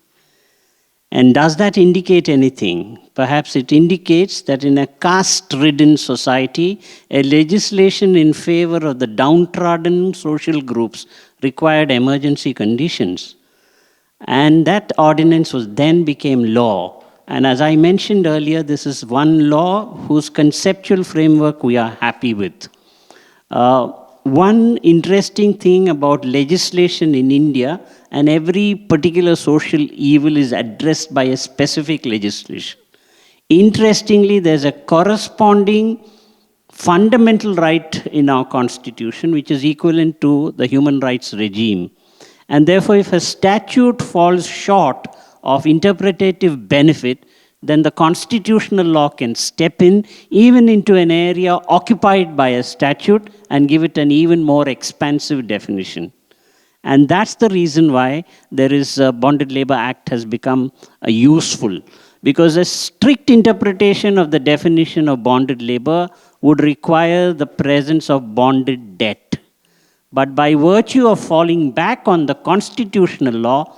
And does that indicate anything? Perhaps it indicates that in a caste-ridden society, a legislation in favor of the downtrodden social groups required emergency conditions. And that ordinance then became law. And as I mentioned earlier, this is one law whose conceptual framework we are happy with. One interesting thing about legislation in India, and every particular social evil is addressed by a specific legislation. Interestingly, there's a corresponding fundamental right in our constitution, which is equivalent to the human rights regime. And therefore, if a statute falls short of interpretative benefit, then the constitutional law can step in, even into an area occupied by a statute, and give it an even more expansive definition. And that's the reason why there is a Bonded Labor Act has become useful. Because a strict interpretation of the definition of bonded labor would require the presence of bonded debt. But by virtue of falling back on the constitutional law,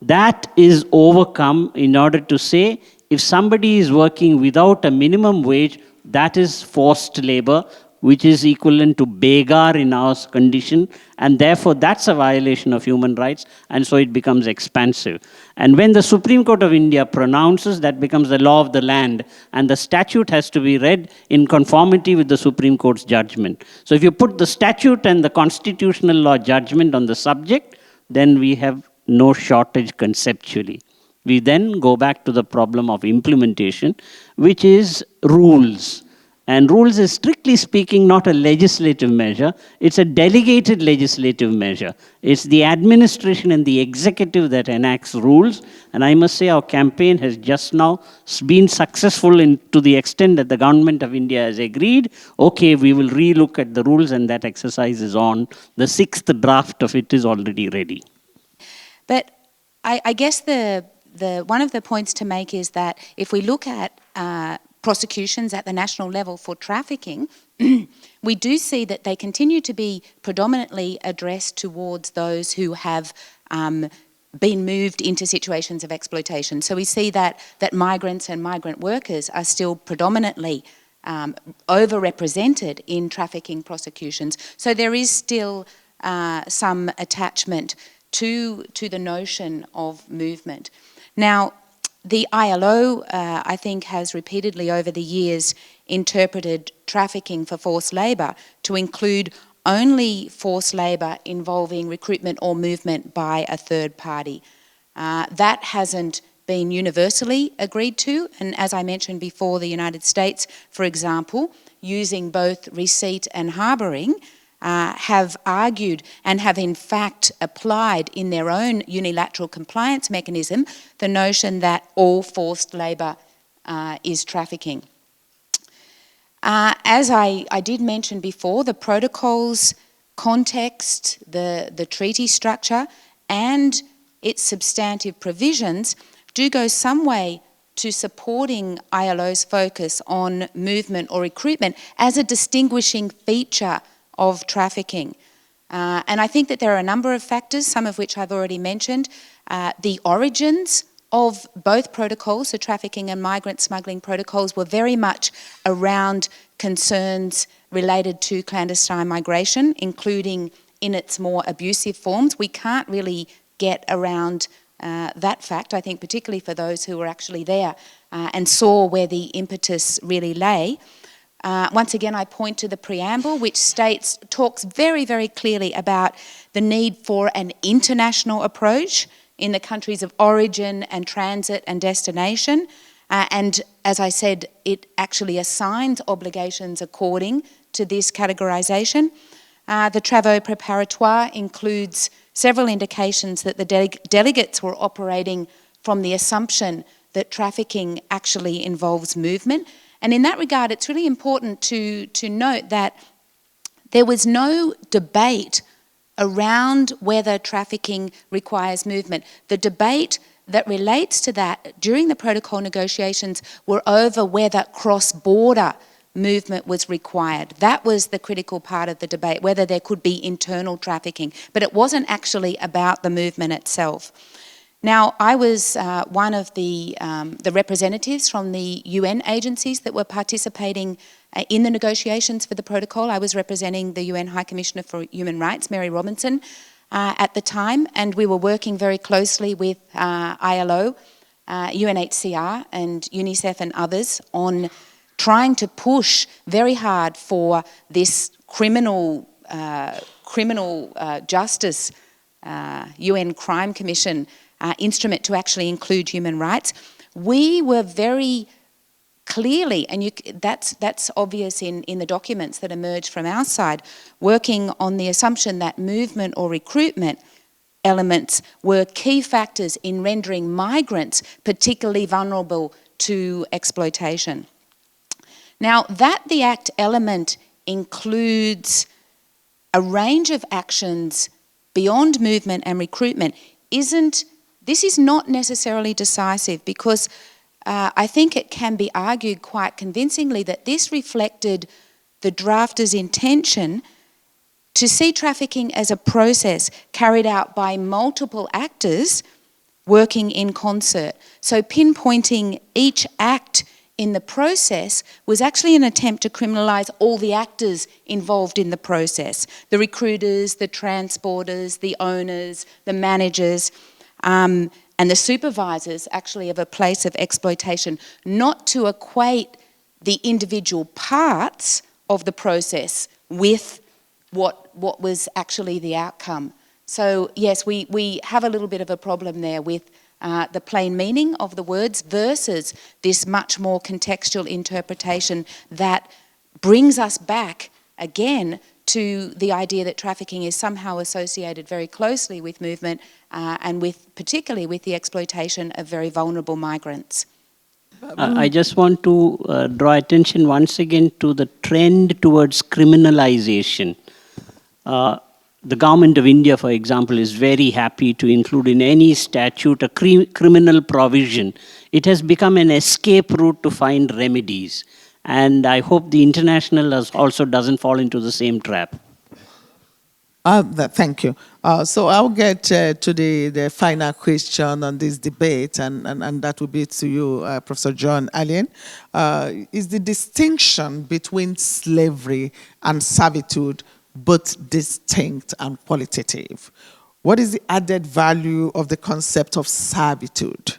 that is overcome in order to say, if somebody is working without a minimum wage, that is forced labor, which is equivalent to begar in our condition, and therefore that's a violation of human rights, and so it becomes expansive. And when the Supreme Court of India pronounces, that becomes the law of the land, and the statute has to be read in conformity with the Supreme Court's judgment. So if you put the statute and the constitutional law judgment on the subject, then we have no shortage conceptually. We then go back to the problem of implementation, which is rules. And rules is, strictly speaking, not a legislative measure. It's a delegated legislative measure. It's the administration and the executive that enacts rules. And I must say our campaign has just now been successful to the extent that the government of India has agreed, okay, we will relook at the rules, and that exercise is on. The 6th draft of it is already ready. But I guess one of the points to make is that if we look at prosecutions at the national level for trafficking, we do see that they continue to be predominantly addressed towards those who have been moved into situations of exploitation. So we see that migrants and migrant workers are still predominantly overrepresented in trafficking prosecutions. So there is still some attachment to the notion of movement. Now, the ILO, I think, has repeatedly over the years interpreted trafficking for forced labour to include only forced labour involving recruitment or movement by a third party. That hasn't been universally agreed to, and as I mentioned before, the United States, for example, using both receipt and harbouring, have argued and have in fact applied in their own unilateral compliance mechanism the notion that all forced labour is trafficking. As I did mention before, the protocol's context, the treaty structure and its substantive provisions do go some way to supporting ILO's focus on movement or recruitment as a distinguishing feature of trafficking. And I think that there are a number of factors, some of which I've already mentioned. The origins of both protocols, the trafficking and migrant smuggling protocols, were very much around concerns related to clandestine migration, including in its more abusive forms. We can't really get around that fact, I think, particularly for those who were actually there and saw where the impetus really lay. Once again, I point to the preamble, which talks very, very clearly about the need for an international approach in the countries of origin and transit and destination. And as I said, it actually assigns obligations according to this categorisation. The Travaux Préparatoires includes several indications that the delegates were operating from the assumption that trafficking actually involves movement. And in that regard, it's really important to note that there was no debate around whether trafficking requires movement. The debate that relates to that during the protocol negotiations were over whether cross-border movement was required. That was the critical part of the debate, whether there could be internal trafficking. But it wasn't actually about the movement itself. Now, I was one of the representatives from the UN agencies that were participating in the negotiations for the protocol. I was representing the UN High Commissioner for Human Rights, Mary Robinson, at the time, and we were working very closely with ILO, UNHCR and UNICEF and others on trying to push very hard for this criminal justice UN Crime Commission instrument to actually include human rights. We were very clearly, and that's obvious in the documents that emerged from our side, working on the assumption that movement or recruitment elements were key factors in rendering migrants particularly vulnerable to exploitation. Now, that the Act element includes a range of actions beyond movement and recruitment this is not necessarily decisive, because I think it can be argued quite convincingly that this reflected the drafter's intention to see trafficking as a process carried out by multiple actors working in concert. So pinpointing each act in the process was actually an attempt to criminalise all the actors involved in the process: the recruiters, the transporters, the owners, the managers, and the supervisors actually of a place of exploitation, not to equate the individual parts of the process with what was actually the outcome. So yes, we have a little bit of a problem there with the plain meaning of the words versus this much more contextual interpretation that brings us back again to the idea that trafficking is somehow associated very closely with movement and particularly with the exploitation of very vulnerable migrants. I just want to draw attention once again to the trend towards criminalization. The government of India, for example, is very happy to include in any statute a criminal provision. It has become an escape route to find remedies. And I hope the international also doesn't fall into the same trap. Thank you. So I'll get to the final question on this debate, and that will be to you, Professor John Allain. Is the distinction between slavery and servitude both distinct and qualitative? What is the added value of the concept of servitude?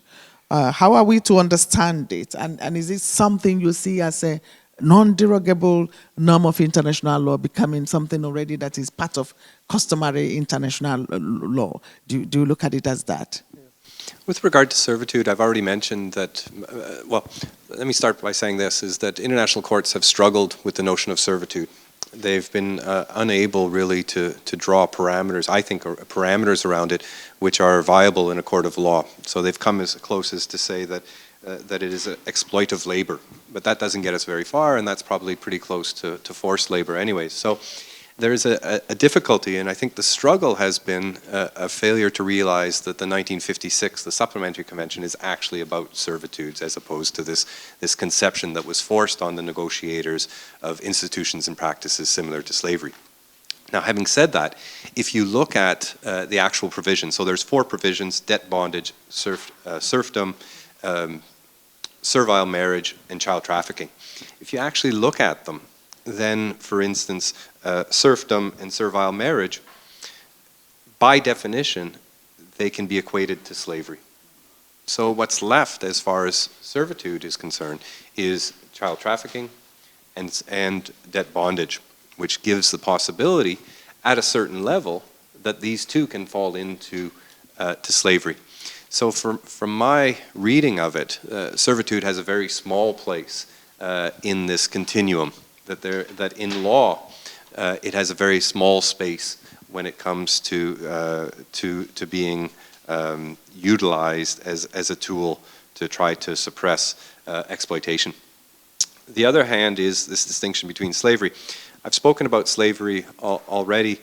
How are we to understand it? And is it something you see as a non-derogable norm of international law becoming something already that is part of customary international law? Do you look at it as that? With regard to servitude, I've already mentioned that, well, let me start by saying this, is that international courts have struggled with the notion of servitude. They've been unable really to draw parameters, I think, or parameters around it, which are viable in a court of law. So they've come as close as to say that that it is exploitive labor, but that doesn't get us very far, and that's probably pretty close to forced labor anyways. So there's a difficulty, and I think the struggle has been a failure to realize that the 1956, the Supplementary Convention, is actually about servitudes as opposed to this conception that was forced on the negotiators of institutions and practices similar to slavery. Now, having said that, if you look at the actual provisions, so there's 4 provisions: debt bondage, serfdom, servile marriage, and child trafficking. If you actually look at them, then, for instance, serfdom and servile marriage, by definition, they can be equated to slavery. So what's left as far as servitude is concerned is child trafficking and debt bondage, which gives the possibility at a certain level that these two can fall into to slavery. So from my reading of it, servitude has a very small place in this continuum, that in law it has a very small space when it comes to being utilized as a tool to try to suppress exploitation. The other hand is this distinction between slavery. I've spoken about slavery already.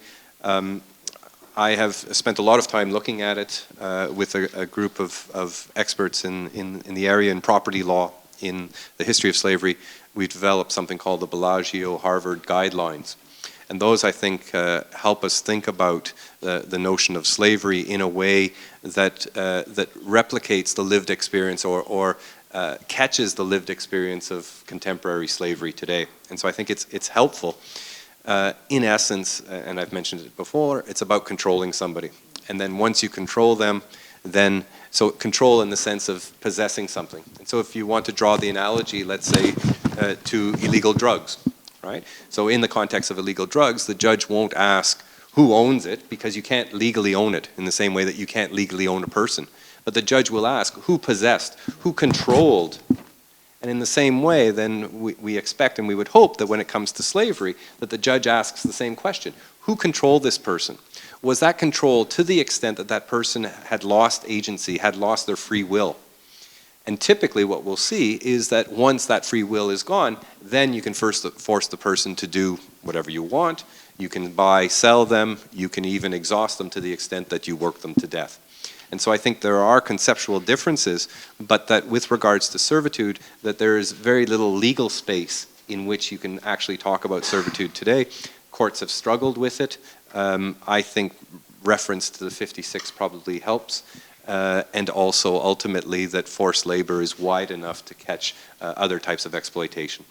I have spent a lot of time looking at it with a group of experts in the area in property law, in the history of slavery. We developed something called the Bellagio Harvard Guidelines. And those, I think, help us think about the notion of slavery in a way that, that replicates the lived experience or catches the lived experience of contemporary slavery today. And so I think it's helpful. In essence, and I've mentioned it before, it's about controlling somebody. And then once you control them, then, so control in the sense of possessing something. And so if you want to draw the analogy, let's say, to illegal drugs, right? So in the context of illegal drugs, the judge won't ask who owns it, because you can't legally own it in the same way that you can't legally own a person. But the judge will ask who possessed, who controlled. And in the same way, then we expect and we would hope that when it comes to slavery, that the judge asks the same question. Who controlled this person? Was that control to the extent that that person had lost agency, had lost their free will? And typically what we'll see is that once that free will is gone, then you can first force the person to do whatever you want. You can buy, sell them, you can even exhaust them to the extent that you work them to death. And so I think there are conceptual differences, but that with regards to servitude, that there is very little legal space in which you can actually talk about servitude today. Courts have struggled with it. I think reference to the 56 probably helps. And also ultimately that forced labor is wide enough to catch other types of exploitation.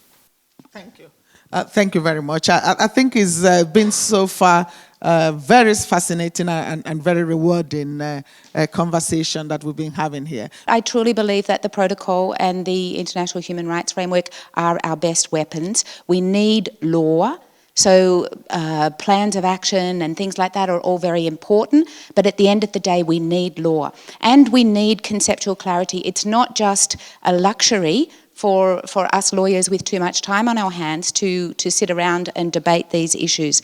Thank you. Thank you very much. I think it's been so far very fascinating and very rewarding conversation that we've been having here. I truly believe that the protocol and the international human rights framework are our best weapons. We need law. So plans of action and things like that are all very important, but at the end of the day we need law. And we need conceptual clarity. It's not just a luxury for us lawyers with too much time on our hands to sit around and debate these issues.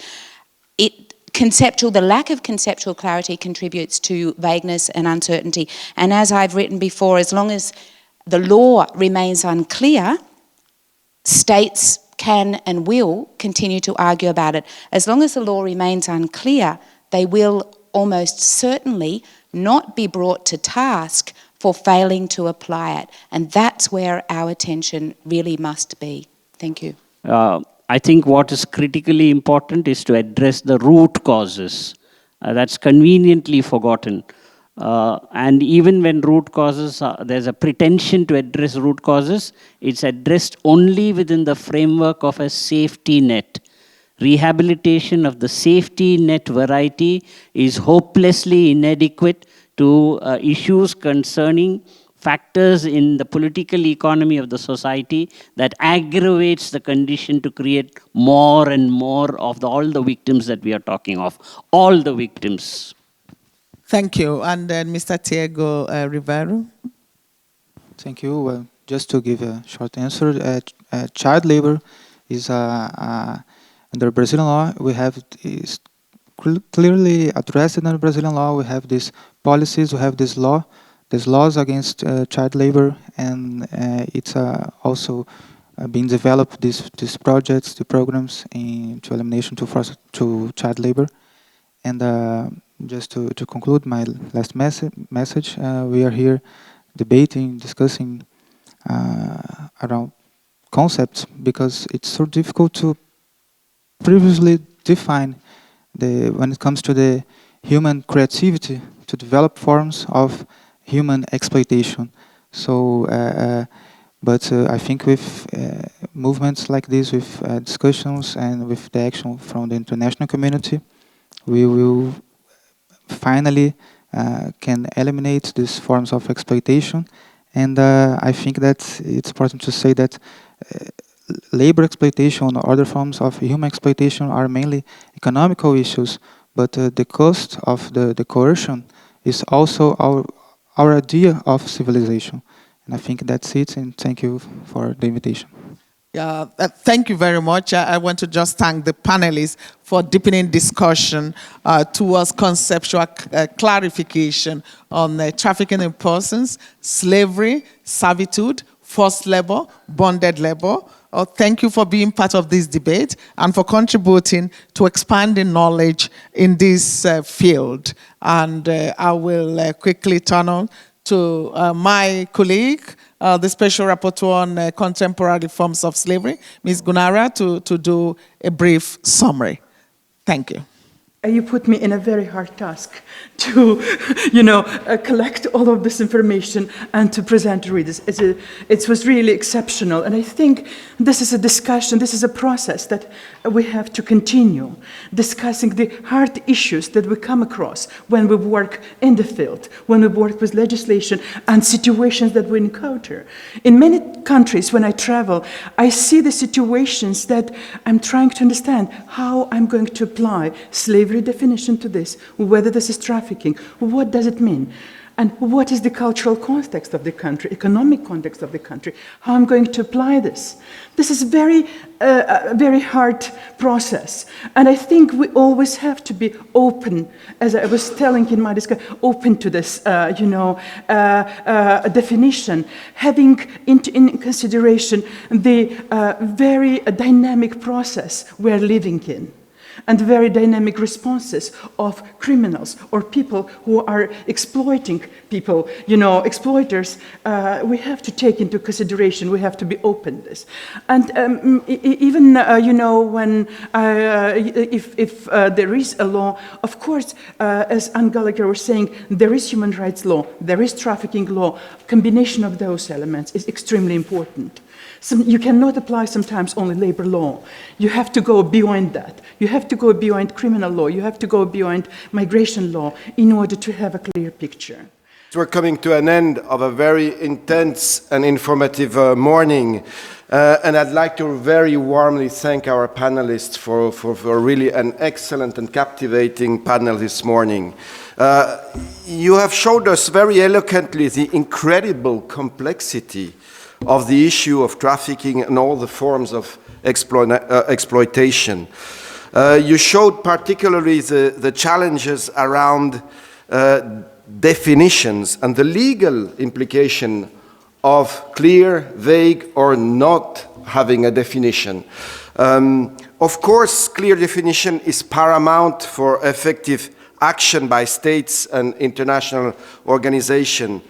The lack of conceptual clarity contributes to vagueness and uncertainty. And as I've written before, as long as the law remains unclear, states can and will continue to argue about it. As long as the law remains unclear, they will almost certainly not be brought to task for failing to apply it. And that's where our attention really must be. Thank you. I think what is critically important is to address the root causes. That's conveniently forgotten. And even when root causes, there's a pretension to address root causes, it's addressed only within the framework of a safety net. Rehabilitation of the safety net variety is hopelessly inadequate to issues concerning factors in the political economy of the society that aggravates the condition to create more and more of all the victims that we are talking of. All the victims. Thank you. And then Mr. Thiago Ribeiro. Thank you. Just to give a short answer, child labor is under Brazilian law. We have is clearly addressed under Brazilian law. We have these policies. We have this law. There's laws against child labor, and it's also being developed. These projects, the programs to elimination to child labor, and. Just to conclude my last message, we are here debating, discussing around concepts because it's so difficult to previously define when it comes to the human creativity to develop forms of human exploitation. So, but I think with movements like this, with discussions and with the action from the international community, we will finally can eliminate these forms of exploitation. And I think that it's important to say that labor exploitation or other forms of human exploitation are mainly economical issues, but the cost of the coercion is also our idea of civilization. And I think that's it, and thank you for the invitation. Thank you very much. I want to just thank the panelists for deepening discussion towards conceptual clarification on trafficking in persons, slavery, servitude, forced labor, bonded labor. Thank you for being part of this debate and for contributing to expanding knowledge in this field. And I will quickly turn on to my colleague, the Special Rapporteur on Contemporary Forms of Slavery, Ms. Gulnara, to do a brief summary. Thank you. You put me in a very hard task to, collect all of this information and to present to readers. It was really exceptional, and I think this is a discussion, this is a process that we have to continue, discussing the hard issues that we come across when we work in the field, when we work with legislation and situations that we encounter. In many countries, when I travel, I see the situations that I'm trying to understand how I'm going to apply slavery definition to this, whether this is trafficking, what does it mean? And what is the cultural context of the country, economic context of the country, how I'm going to apply this. This is a very hard process. And I think we always have to be open, as I was telling in my discussion, open to this, definition, having in consideration the very dynamic process we're living in, and very dynamic responses of criminals or people who are exploiting people, exploiters. We have to take into consideration, we have to be open to this. And even, when, if there is a law, of course, as Anne Gallagher was saying, there is human rights law, there is trafficking law. Combination of those elements is extremely important. You cannot apply sometimes only labor law. You have to go beyond that. You have to go beyond criminal law. You have to go beyond migration law in order to have a clear picture. We're coming to an end of a very intense and informative morning. And I'd like to very warmly thank our panelists for really an excellent and captivating panel this morning. You have showed us very eloquently the incredible complexity of the issue of trafficking and all the forms of exploitation. You showed particularly the challenges around definitions and the legal implication of clear, vague, or not having a definition. Of course, clear definition is paramount for effective action by states and international organizations.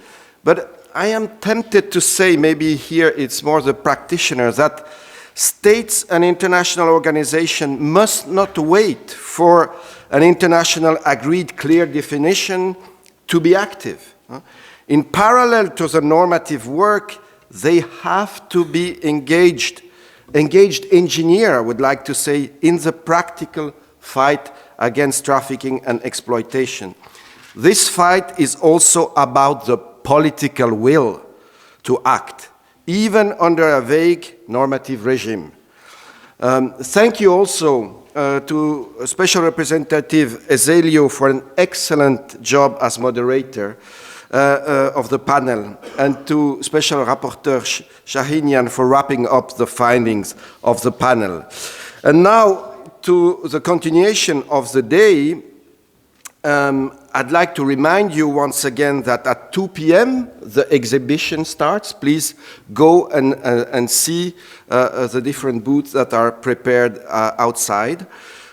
But I am tempted to say, maybe here it's more the practitioner, that states and international organizations must not wait for an international agreed clear definition to be active. In parallel to the normative work, they have to be engaged engineer, I would like to say, in the practical fight against trafficking and exploitation. This fight is also about the political will to act, even under a vague normative regime. Thank you also to Special Representative Ezeilo for an excellent job as moderator of the panel, and to Special Rapporteur Shahinian for wrapping up the findings of the panel. And now to the continuation of the day, I'd like to remind you once again that at 2 p.m. the exhibition starts. Please go and see the different booths that are prepared outside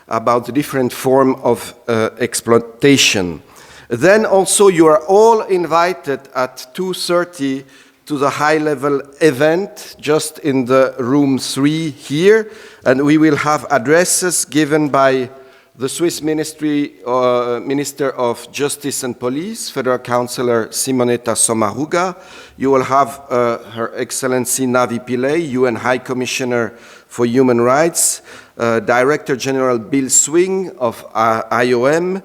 about the different form of exploitation. Then also you are all invited at 2:30 to the high-level event just in the room 3 here, and we will have addresses given by the Swiss Minister of Justice and Police, Federal Councillor Simonetta Sommaruga. You will have Her Excellency Navi Pillay, UN High Commissioner for Human Rights, Director General Bill Swing of IOM,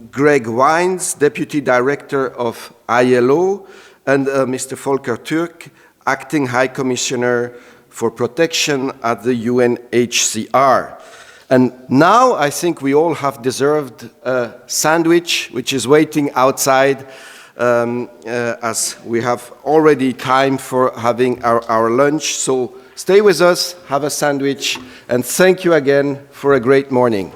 Greg Wines, Deputy Director of ILO, and Mr. Volker Türk, Acting High Commissioner for Protection at the UNHCR. And now I think we all have deserved a sandwich, which is waiting outside, as we have already time for having our lunch. So stay with us, have a sandwich, and thank you again for a great morning.